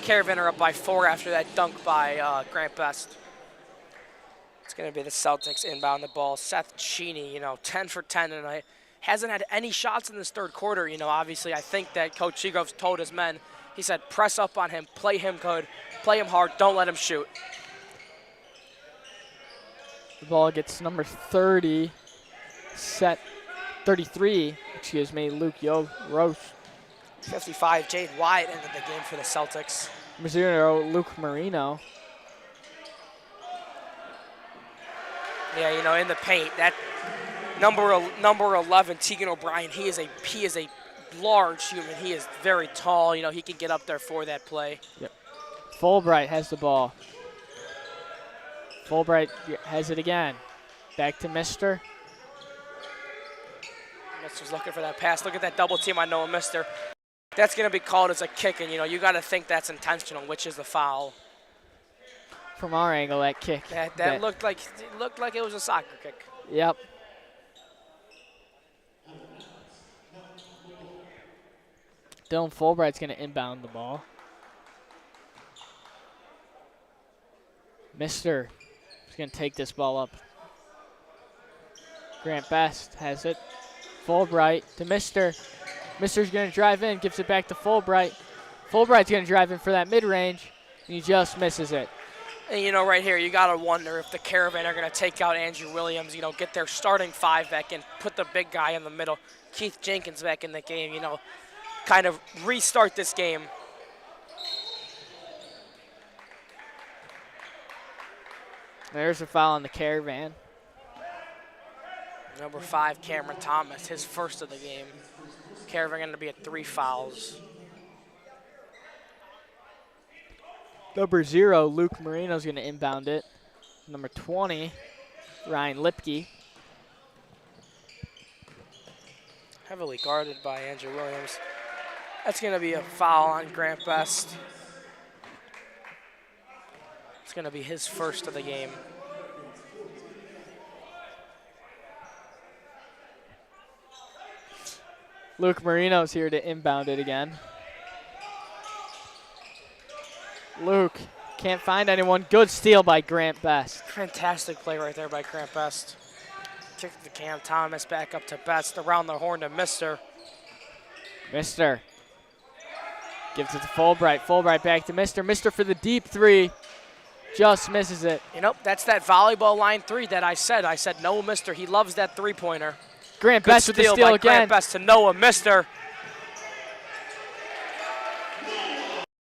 B: Caravan are up by 4 after that dunk by Grant Best. It's going to be the Celtics inbound the ball. Seth Cheney, 10 for 10 tonight. Hasn't had any shots in this third quarter. Obviously, I think that Coach Seagrove told his men, he said, press up on him, play him good, play him hard, don't let him shoot.
A: The ball gets number 30, 33, Luke Roche.
B: 55, Jade Wyatt ended the game for the Celtics.
A: Number 0, Luke Marino.
B: Yeah, in the paint, that number 11, Tegan O'Brien, he is a large human. He is very tall. He can get up there for that play.
A: Yep. Fulbright has the ball. Fulbright has it again. Back to Mister.
B: Mister's looking for that pass. Look at that double team on Noah Mister. That's going to be called as a kick, and you got to think that's intentional, which is the foul.
A: From our angle, that kick.
B: That looked like it was a soccer kick.
A: Yep. Dylan Fulbright's going to inbound the ball. Mister is going to take this ball up. Grant Best has it. Fulbright to Mister. Mister's going to drive in, gives it back to Fulbright. Fulbright's going to drive in for that mid-range, and he just misses it.
B: And, right here, you got to wonder if the Caravan are going to take out Andrew Williams, get their starting 5 back in, put the big guy in the middle, Keith Jenkins back in the game, kind of restart this game.
A: There's a foul on the Caravan.
B: Number 5, Cameron Thomas, his first of the game. Caravan going to be at 3 fouls.
A: Number 0, Luke Marino's going to inbound it. Number 20, Ryan Lipke.
B: Heavily guarded by Andrew Williams. That's going to be a foul on Grant Best. It's going to be his first of the game.
A: Luke Marino's here to inbound it again. Luke can't find anyone. Good steal by Grant Best.
B: Fantastic play right there by Grant Best. Kick the Cam Thomas back up to Best. Around the horn to Mister.
A: Mister gives it to Fulbright. Fulbright back to Mister. Mister for the deep 3. Just misses it.
B: That's that volleyball line 3 that I said. I said no, Mister. He loves that 3-pointer.
A: Grant Best with the steal
B: by
A: again.
B: Grant Best to Noah Mister.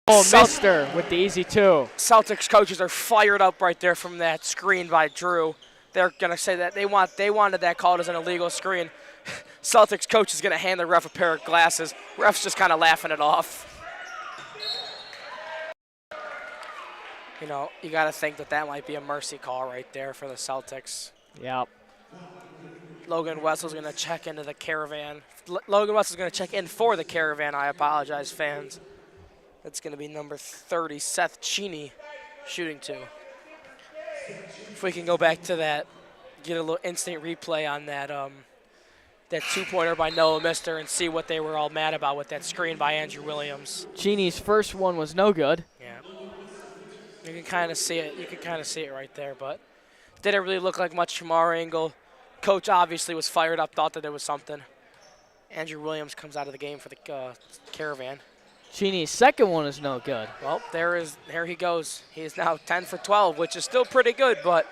A: Oh, Mister with the easy two.
B: Celtics coaches are fired up right there from that screen by Drew. They're going to say that they wanted that called as an illegal screen. Celtics coach is going to hand the ref a pair of glasses. Ref's just kind of laughing it off. You know, you got to think that might be a mercy call right there for the Celtics.
A: Yep.
B: Logan Wessel's going to check into the Caravan. Logan Wessel's going to check in for the Caravan. I apologize, fans. That's going to be number 30, Seth Cheney, shooting two. If we can go back to that, get a little instant replay on that that two-pointer by Noah Mister and see what they were all mad about with that screen by Andrew Williams.
A: Cheney's first one was no good.
B: Yeah. You can kind of see it. You can kind of see it right there, but didn't really look like much from our angle. Coach obviously was fired up, thought that there was something. Andrew Williams comes out of the game for the Caravan.
A: Cheney's second one is no good.
B: Well, there he goes. He is now 10 for 12, which is still pretty good, but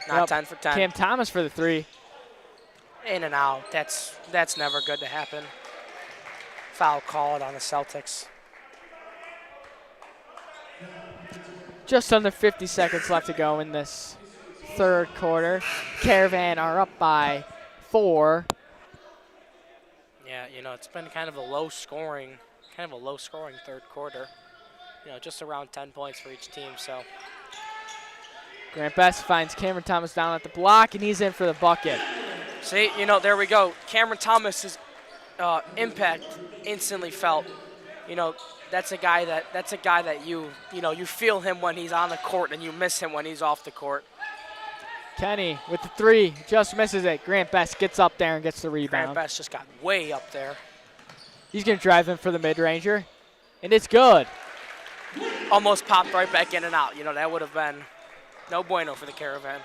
B: not 10 for 10.
A: Cam Thomas for the three.
B: In and out. That's never good to happen. Foul called on the Celtics.
A: Just under 50 seconds left to go in this third quarter. Caravan are up by 4.
B: Yeah, you know, it's been kind of a low-scoring third quarter. You know, just around 10 points for each team, so.
A: Grant Best finds Cameron Thomas down at the block, and he's in for the bucket.
B: See, you know, there we go. Cameron Thomas's impact instantly felt. You know, that's a guy that you feel him when he's on the court and you miss him when he's off the court.
A: Kenny with the three, just misses it. Grant Best gets up there and gets the rebound.
B: Grant Best just got way up there.
A: He's going to drive in for the mid-ranger, and it's good.
B: Almost popped right back in and out. You know, that would have been no bueno for the Caravan.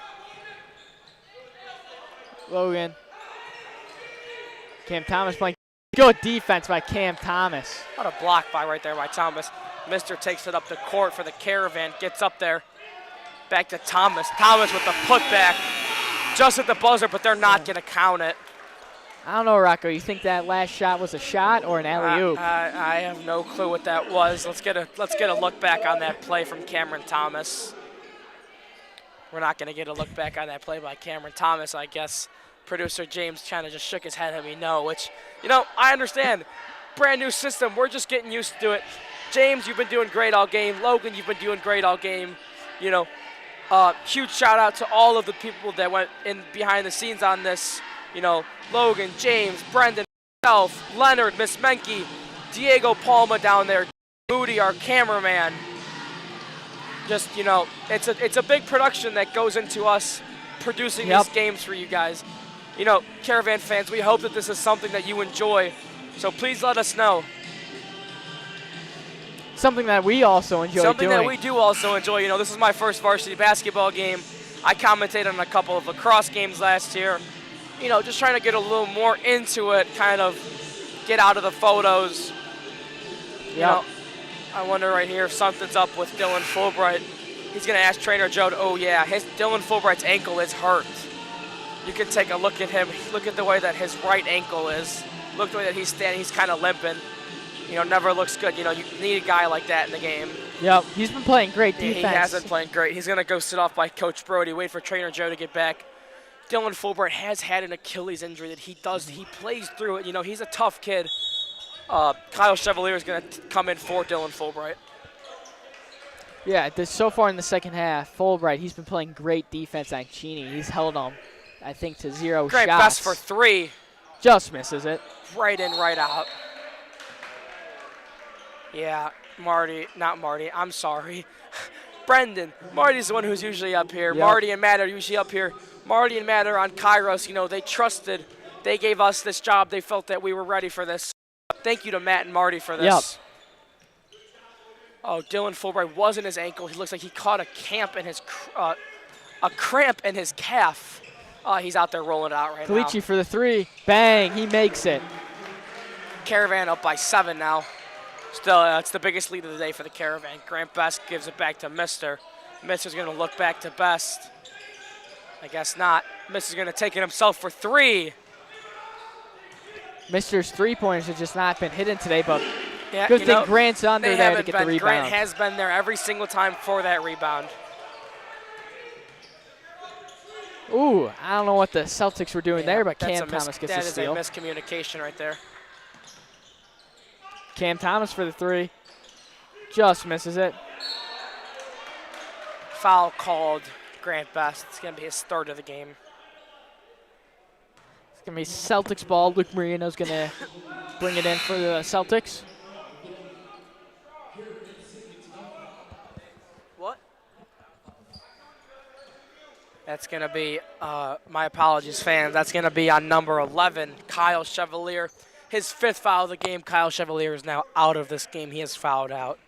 A: Logan. Cam Thomas playing good defense by Cam Thomas.
B: What a block right there by Thomas. Mister takes it up the court for the Caravan, gets up there. Back to Thomas. Thomas with the putback. Just at the buzzer, but they're not going to count it.
A: I don't know, Rocco. You think that last shot was a shot or an alley-oop?
B: I have no clue what that was. Let's get a look back on that play from Cameron Thomas. We're not going to get a look back on that play by Cameron Thomas, I guess. Producer James kind of just shook his head at me no, which, you know, I understand. Brand new system. We're just getting used to it. James, you've been doing great all game. Logan, you've been doing great all game. You know, huge shout out to all of the people that went in behind the scenes on this. You know, Logan, James, Brendan, myself, Leonard, Miss Menke, Diego Palma down there, Moody, our cameraman. Just, you know, it's a big production that goes into us producing these games for you guys. You know, Caravan fans, we hope that this is something that you enjoy. So please let us know.
A: Something that we also enjoy
B: Something
A: doing.
B: that we do also enjoy. You know, this is my first varsity basketball game. I commentated on a couple of lacrosse games last year. You know, just trying to get a little more into it, kind of get out of the photos. You know, I wonder right here if something's up with Dylan Fulbright. He's going to ask Trainer Joe, Dylan Fulbright's ankle is hurt. You can take a look at him. Look at the way that his right ankle is. Look at the way that he's standing. He's kind of limping. You know, never looks good. You know, you need a guy like that in the game.
A: Yep, he's been playing great defense.
B: He has been playing great. He's going to go sit off by Coach Brody, wait for Trainer Joe to get back. Dylan Fulbright has had an Achilles injury that he plays through it. You know, he's a tough kid. Kyle Chevalier is going to come in for Dylan Fulbright.
A: Yeah, so far in the second half, Fulbright, he's been playing great defense on Cheney. He's held him, I think, to 0
B: Great
A: shots.
B: Best for 3.
A: Just misses it.
B: Right in, right out. Yeah, I'm sorry. Brendan. Marty's the one who's usually up here. Yep. Marty and Matt are usually up here. Marty and Matt are on Kairos. You know, they trusted. They gave us this job. They felt that we were ready for this. Thank you to Matt and Marty for this.
A: Yep.
B: Oh, Dylan Fulbright wasn't his ankle. He looks like he caught a cramp in his calf. He's out there rolling it out right now.
A: Kalichi for the 3. Bang, he makes it.
B: Caravan up by 7 now. Still, it's the biggest lead of the day for the Caravan. Grant Best gives it back to Mister. Mister's going to look back to Best. I guess not. Mister's going to take it himself for 3.
A: Mister's 3-pointers have just not been hidden today, but
B: Yeah,
A: Good thing Grant's under
B: they
A: there to
B: haven't
A: get the
B: been.
A: rebound.
B: Grant has been there every single time for that rebound.
A: Ooh, I don't know what the Celtics were doing there, but Cam Thomas gets the steal.
B: That is a miscommunication right there.
A: Cam Thomas for the three. Just misses it.
B: Foul called Grant Best. It's going to be his third of the game.
A: It's going to be Celtics ball. Luke Marino's going to bring it in for the Celtics.
B: What? That's going to be, my apologies, fans. That's going to be on number 11, Kyle Chevalier. His fifth foul of the game. Kyle Chevalier is now out of this game. He is fouled out.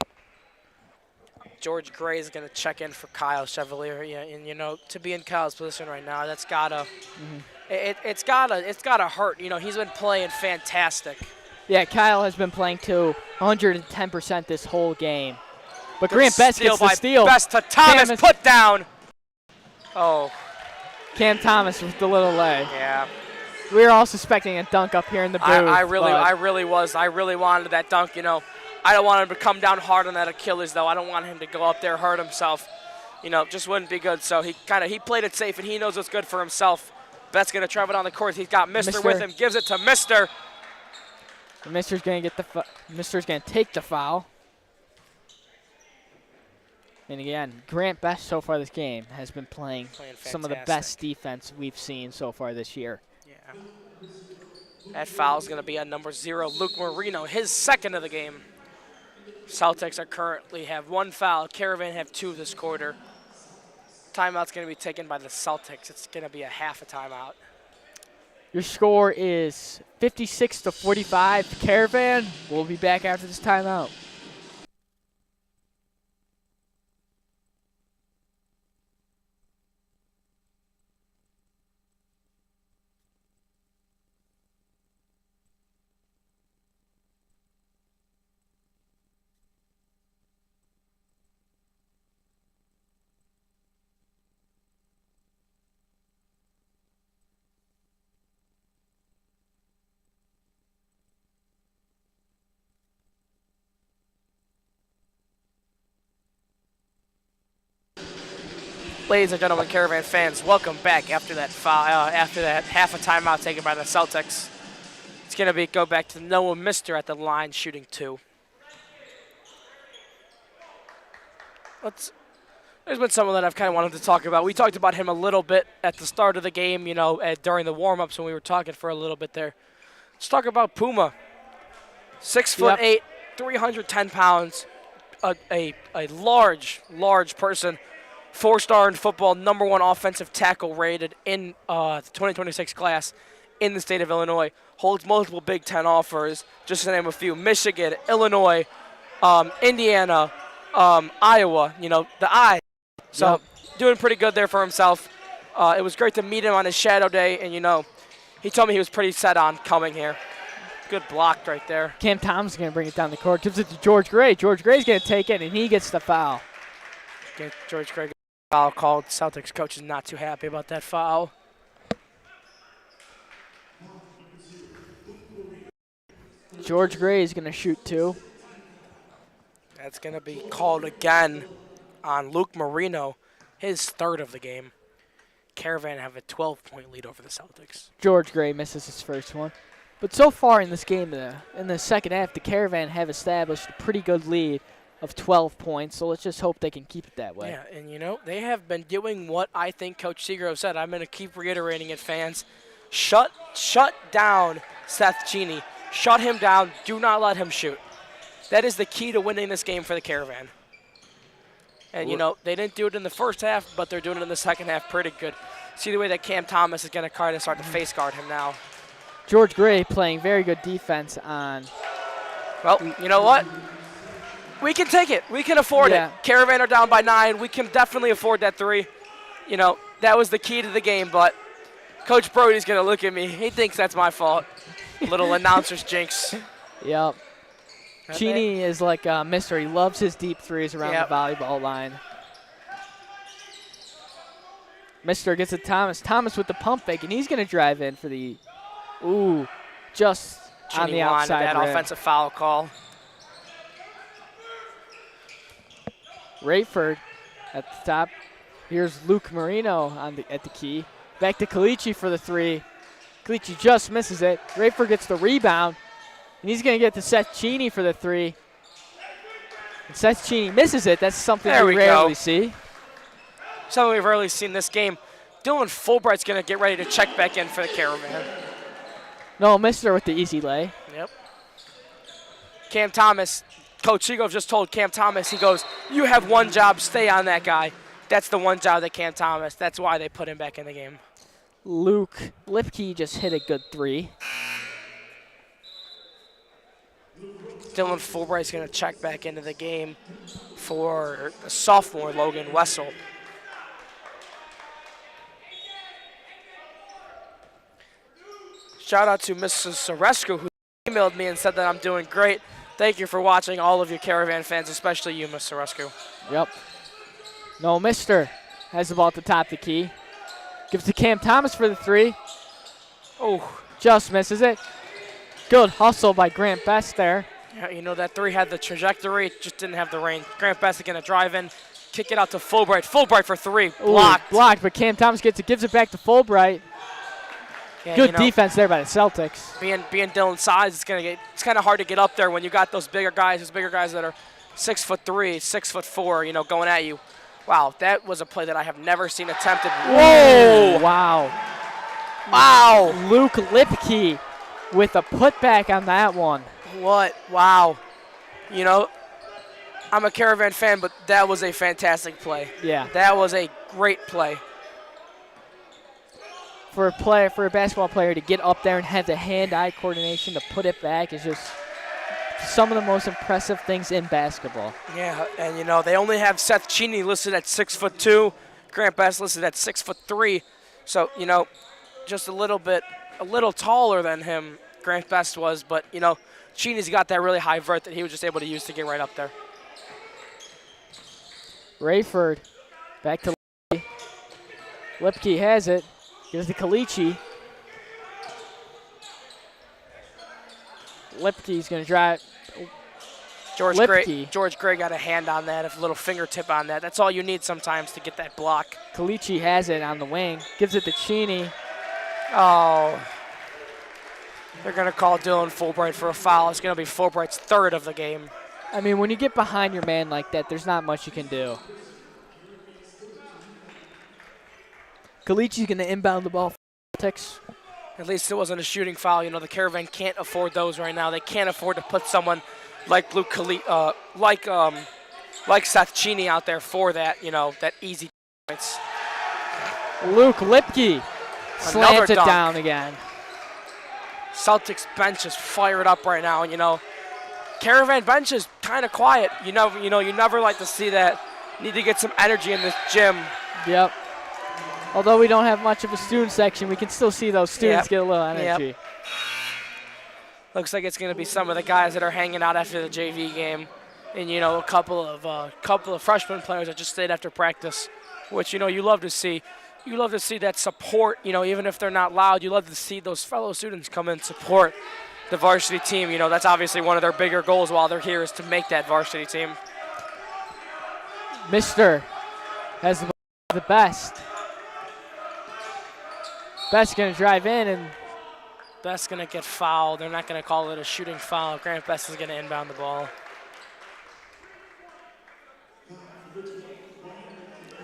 B: George Gray is going to check in for Kyle Chevalier. Yeah, and you know, to be in Kyle's position right now, that's gotta, it's gotta hurt. You know, he's been playing fantastic.
A: Yeah, Kyle has been playing to 110% this whole game. But Grant Best gets the steal.
B: Best to Thomas, put down. Oh.
A: Cam Thomas with the little leg.
B: Yeah.
A: We were all suspecting a dunk up here in the booth.
B: I really was. I really wanted that dunk, you know. I don't want him to come down hard on that Achilles, though. I don't want him to go up there, hurt himself. You know, just wouldn't be good. So he played it safe, and he knows what's good for himself. Best's going to travel down the court. He's got Mister with him. Gives it to Mister.
A: Mister's going to get Mister's going to take the foul. And again, Grant Best so far this game has been playing some of the best defense we've seen so far this year.
B: Yeah. That foul is going to be on number 0, Luke Marino, his second of the game. Celtics currently have 1 foul. Caravan have 2 this quarter. Timeout's going to be taken by the Celtics. It's going to be a half a timeout.
A: Your score is 56-45. Caravan. We'll be back after this timeout.
B: Ladies and gentlemen, Caravan fans, welcome back after that foul, after that half a timeout taken by the Celtics. It's going to go back to Noah Mister at the line shooting 2. There's been someone that I've kind of wanted to talk about. We talked about him a little bit at the start of the game, you know, during the warm-ups when we were talking for a little bit there. Let's talk about Puma. 6'8", 310 pounds, a large person. 4-star in football, #1 offensive tackle rated in the 2026 class in the state of Illinois. Holds multiple Big Ten offers, just to name a few. Michigan, Illinois, Indiana, Iowa, you know, the I. So doing pretty good there for himself. It was great to meet him on his shadow day, and, you know, he told me he was pretty set on coming here. Good block right there.
A: Cam Thomas is going to bring it down the court. Gives it to George Gray. George Gray's going to take it, and he gets the foul.
B: Get George Gray. Foul called. Celtics coach is not too happy about that foul.
A: George Gray is going to shoot 2.
B: That's going to be called again on Luke Marino, his third of the game. Caravan have a 12-point lead over the Celtics.
A: George Gray misses his first one. But so far in this game, in the second half, the Caravan have established a pretty good lead of 12 points, so let's just hope they can keep it that way.
B: Yeah, and, you know, they have been doing what I think Coach Seagrove said. I'm going to keep reiterating it, fans. Shut down Seth Cheney. Shut him down. Do not let him shoot. That is the key to winning this game for the Caravan. And, you know, they didn't do it in the first half, but they're doing it in the second half pretty good. See the way that Cam Thomas is going to kind of start to face guard him now.
A: George Gray playing very good defense on.
B: Well, you know what? We can take it. We can afford it. Caravan are down by 9. We can definitely afford that 3. You know, that was the key to the game, but Coach Brody's going to look at me. He thinks that's my fault. Little announcer's jinx.
A: Yep. Cheney is like a Mister. He loves his deep threes around the volleyball line. Mister gets it Thomas. Thomas with the pump fake, and he's going to drive in for the, just
B: Cheney
A: on the outside
B: that
A: rim.
B: Offensive foul call.
A: Rayford at the top. Here's Luke Marino at the key. Back to Kalichi for the three. Kalichi just misses it. Rayford gets the rebound, and he's going to get to Seth Cheney for the three. And Seth Cheney misses it. That's something we rarely see.
B: Something we've rarely seen this game. Dylan Fulbright's going to get ready to check back in for the Caravan.
A: No, Mister with the easy lay.
B: Yep. Cam Thomas, Coach Seagrove just told Cam Thomas, he goes, you have one job, stay on that guy. That's the one job that Cam Thomas, that's why they put him back in the game.
A: Luke Lipke just hit a good three.
B: Dylan Fulbright's going to check back into the game for the sophomore Logan Wessel. Shout out to Mrs. Sorescu, who emailed me and said that I'm doing great. Thank you for watching, all of you Caravan fans, especially you, Miss Sorescu.
A: Yep. No, Mister has the ball at the top of the key. Gives to Cam Thomas for the three. Oh, just misses it. Good hustle by Grant Best there.
B: Yeah, you know, that three had the trajectory, just didn't have the range. Grant Best is going to drive in, kick it out to Fulbright. Fulbright for three, blocked.
A: Ooh, blocked, but Cam Thomas gives it back to Fulbright.
B: Yeah,
A: good defense there by the Celtics.
B: Being Dylan's size, it's kind of hard to get up there when you got those bigger guys that are 6'3", 6'4", you know, going at you. Wow, that was a play that I have never seen attempted.
A: Whoa! Wow.
B: Wow.
A: Luke Lipke with a putback on that one.
B: What? Wow. You know, I'm a Caravan fan, but that was a fantastic play.
A: Yeah.
B: That was a great play.
A: For a basketball player to get up there and have the hand-eye coordination to put it back is just some of the most impressive things in basketball.
B: Yeah, and you know, they only have Seth Cheney listed at 6'2", Grant Best listed at 6'3", so you know, just a little taller than him, Grant Best was, but you know, Cheney's got that really high vert that he was just able to use to get right up there.
A: Rayford back to Lipke. Lipke has it. Gives to Kalichi. Lipke's going to drive.
B: George Gray got a hand on that, a little fingertip on that. That's all you need sometimes to get that block.
A: Kalichi has it on the wing. Gives it to Cheney.
B: Oh. They're going to call Dylan Fulbright for a foul. It's going to be Fulbright's third of the game.
A: I mean, when you get behind your man like that, there's not much you can do. Kalici's going to inbound the ball for Celtics.
B: At least it wasn't a shooting foul. You know, the Caravan can't afford those right now. They can't afford to put someone like like Seth Cheney out there for that, you know, that easy points.
A: Luke Lipke slams it down again.
B: Celtics bench is fired up right now, and you know, Caravan bench is kind of quiet. You never like to see that. Need to get some energy in this gym.
A: Yep. Although we don't have much of a student section, we can still see those students get a little energy.
B: Yep. Looks like it's going to be some of the guys that are hanging out after the JV game, and you know, a couple of freshman players that just stayed after practice, which you know you love to see. You love to see that support. You know, even if they're not loud, you love to see those fellow students come and support the varsity team. You know, that's obviously one of their bigger goals while they're here is to make that varsity team.
A: Mister has the best. Best going to drive in, and
B: Best's going to get fouled. They're not going to call it a shooting foul. Grant Best is going to inbound the ball.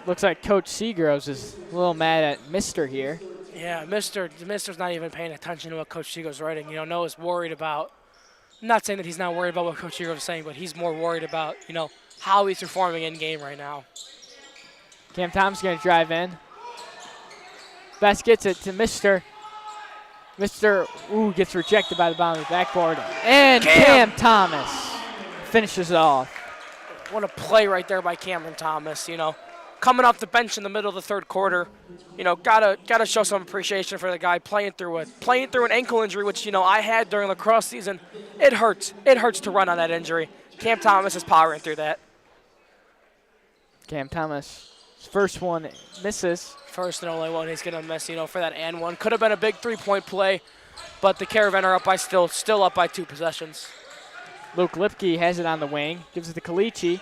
A: Looks like Coach Seagroves is a little mad at Mister here.
B: Yeah, Mister's not even paying attention to what Coach Seagroves is writing. You know, Noah's worried about, I'm not saying that he's not worried about what Coach Seagroves is saying, but he's more worried about, you know, how he's performing in game right now.
A: Cam Thomas going to drive in. Best gets it to Mister. Mister, gets rejected by the bottom of the backboard. And Cam Thomas finishes it off.
B: What a play right there by Cameron Thomas, you know. Coming off the bench in the middle of the third quarter, you know, gotta show some appreciation for the guy playing through an ankle injury, which, you know, I had during the lacrosse season. It hurts. It hurts to run on that injury. Cam Thomas is powering through that.
A: Cam Thomas, his first one misses.
B: First and only one he's going to miss, you know, for that and one. Could have been a big three-point play, but the Caravan are up by still up by 2 possessions.
A: Luke Lipke has it on the wing, gives it to Kalichi.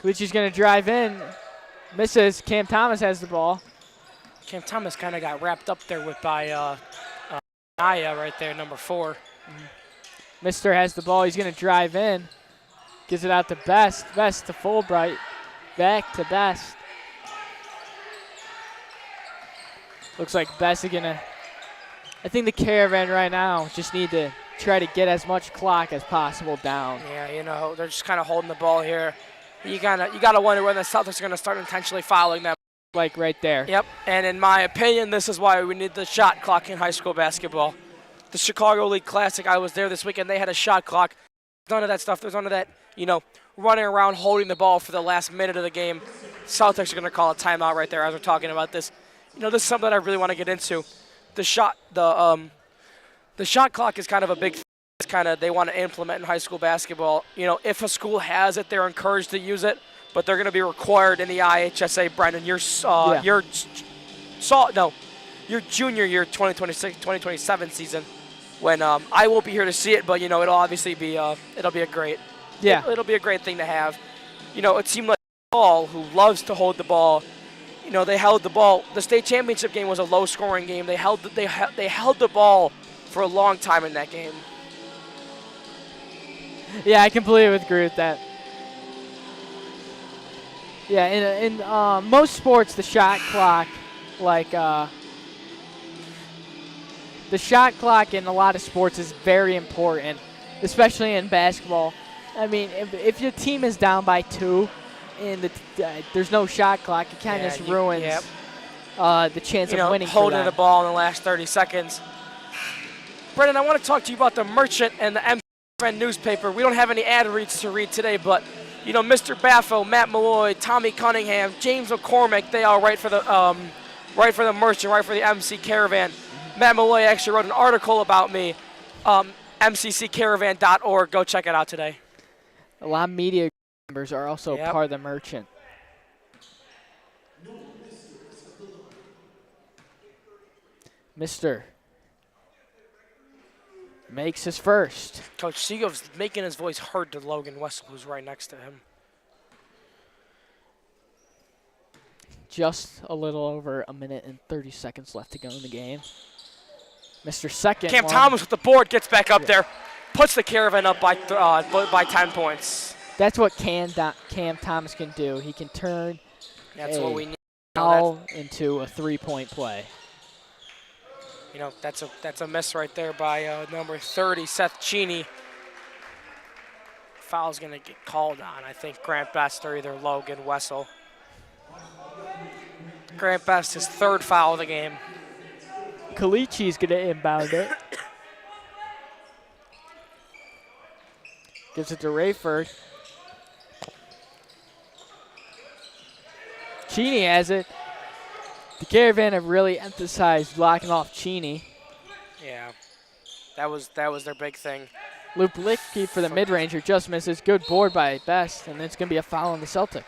A: Glitchy's going to drive in. Misses. Cam Thomas has the ball.
B: Cam Thomas kind of got wrapped up there by Naya right there, number 4.
A: Mister has the ball. He's going to drive in. Gives it out to Best. Best to Fulbright. Back to Best. Looks like Best is going to. I think the Caravan right now just need to try to get as much clock as possible down.
B: Yeah, they're just kind of holding the ball here. You gotta wonder when the Celtics are going to start intentionally fouling them.
A: Like right there.
B: Yep, and in my opinion, this is why we need the shot clock in high school basketball. The Chicago League Classic, I was there this weekend, they had a shot clock. None of that stuff. There's none of that, running around holding the ball for the last minute of the game. Celtics are going to call a timeout right there as we're talking about this. This is something I really want to get into. The shot clock is kind of a big thing. It's kind of they want to implement in high school basketball. If a school has it, they're encouraged to use it, but they're going to be required in the IHSA. Brendan, your junior year 2026-2027 season, when I won't be here to see it, but it'll obviously be it'll be a great it'll be a great thing to have. It seemed like Paul, who loves to hold the ball. They held the ball. The state championship game was a low-scoring game. They held the ball for a long time in that game.
A: Yeah, I completely agree with that. Yeah, in most sports, the shot clock, the shot clock in a lot of sports is very important, especially in basketball. I mean, if your team is down by 2 and there's no shot clock, it kind of just ruins the chance of winning.
B: Holding the ball in the last 30 seconds. Brendan, I want to talk to you about the Merchant and the MC newspaper. We don't have any ad reads to read today, but Mr. Baffo, Matt Malloy, Tommy Cunningham, James McCormick, they all write for the Merchant, write for the MC Caravan. Matt Malloy actually wrote an article about me. mcccaravan.org. Go check it out today.
A: A lot of media members are also part of the Merchant. Mister makes his first.
B: Coach Seagov's making his voice heard to Logan Wessel, who's right next to him.
A: Just a little over a minute and 30 seconds left to go in the game. Mr. Second.
B: Cam Thomas with the board gets back up there, puts the Caravan up by 10 points.
A: That's what Cam Thomas can do. He can turn
B: what we need.
A: Foul into a 3-point play.
B: That's a miss right there by number 30, Seth Cheney. Foul's going to get called on. I think Grant Best or either Logan Wessel. Grant Best, his 3rd foul of the game.
A: Kalichi's going to inbound it. Gives it to Rayford. Cheney has it. The Caravan have really emphasized blocking off Cheney.
B: Yeah, that was their big thing.
A: Luplicki for the mid-ranger just misses. Good board by Best, and it's going to be a foul on the Celtics.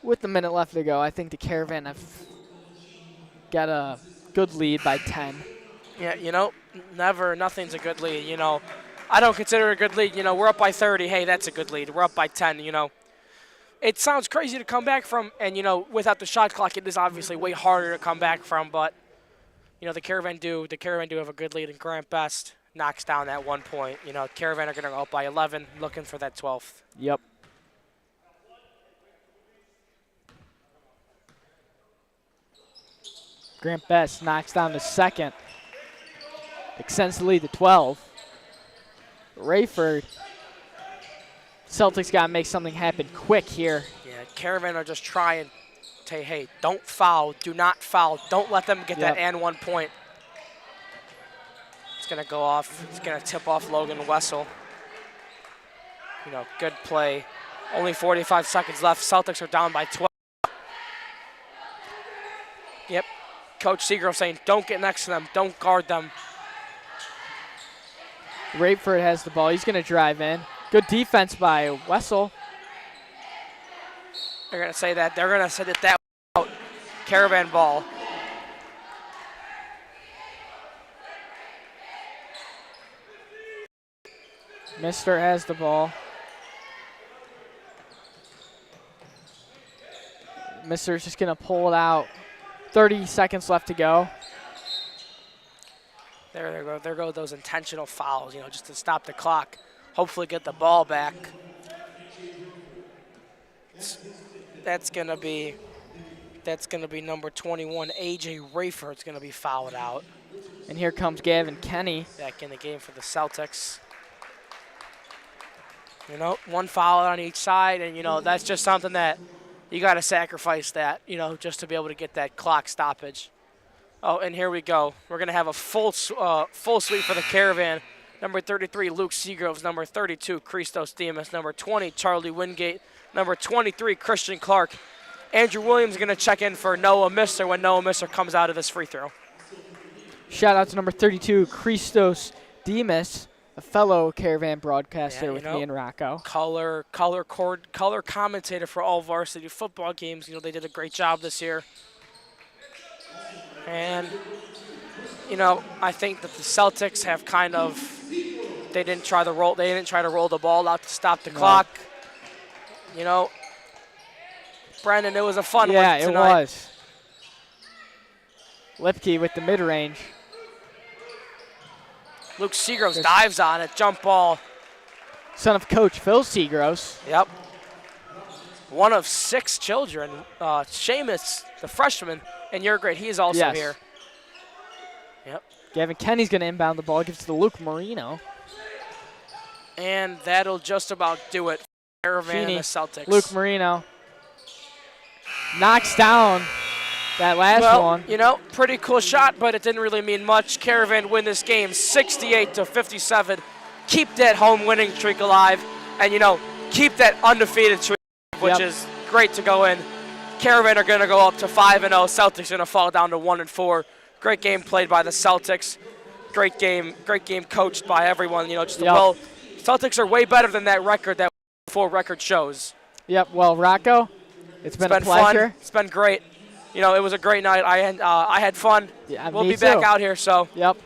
A: With the minute left to go, I think the Caravan have got a good lead by 10.
B: Yeah, nothing's a good lead, I don't consider it a good lead. We're up by 30. Hey, that's a good lead. We're up by 10, It sounds crazy to come back from, and, without the shot clock, it is obviously way harder to come back from. But, the Caravan do have a good lead, and Grant Best knocks down that 1 point. Caravan are going to go up by 11, looking for that 12th.
A: Yep. Grant Best knocks down the second. Extends the lead to 12. Rayford. Celtics got to make something happen quick here.
B: Yeah, Caravan are just trying to, hey, don't foul, do not foul. Don't let them get that and 1 point. It's going to go off. It's going to tip off Logan Wessel. Good play. Only 45 seconds left. Celtics are down by 12. Yep. Coach Seagrove saying, don't get next to them. Don't guard them.
A: Rayford has the ball. He's going to drive in. Good defense by Wessel.
B: They're going to say that. They're going to say that out. Caravan ball.
A: Mister has the ball. Mister's just going to pull it out. 30 seconds left to go.
B: There go those intentional fouls, just to stop the clock. Hopefully get the ball back. That's gonna be number 21, AJ Rayford's gonna be fouled out.
A: And here comes Gavin Kenny.
B: Back in the game for the Celtics. One foul on each side, and that's just something that you got to sacrifice that, just to be able to get that clock stoppage. Oh, and here we go. We're going to have a full sweep for the Caravan. Number 33, Luke Seagroves. Number 32, Christos Demas. Number 20, Charlie Wingate. Number 23, Christian Clark. Andrew Williams is going to check in for Noah Mister when Noah Mister comes out of this free throw.
A: Shout out to number 32, Christos Demas, a fellow Caravan broadcaster with me and Rocco.
B: Color commentator for all varsity football games. They did a great job this year. And, I think that the Celtics have they didn't try to roll the ball out to stop the clock. Brandon, it was a fun one tonight.
A: Yeah, it was. Lipke with the mid-range.
B: Luke Seagroves dives on it, jump ball.
A: Son of Coach Phil Seagroves.
B: Yep. One of 6 children. Seamus, the freshman in your grade, he is also here. Yep.
A: Gavin Kenny's going to inbound the ball, gives it to Luke Marino.
B: And that'll just about do it for Caravan and the Celtics.
A: Luke Marino knocks down that last one.
B: Pretty cool shot, but it didn't really mean much. Caravan win this game 68-57. Keep that home winning streak alive, and keep that undefeated streak, which is great to go in. Caravan are going to go up to 5-0. Celtics going to fall down to 1-4. Great game played by the Celtics. Great game coached by everyone. Celtics are way better than that record. That full record shows.
A: Yep. Well, Rocco, it's been a pleasure.
B: Fun. It's been great. It was a great night. I had fun.
A: Yeah,
B: we'll be back out here. So.
A: Yep.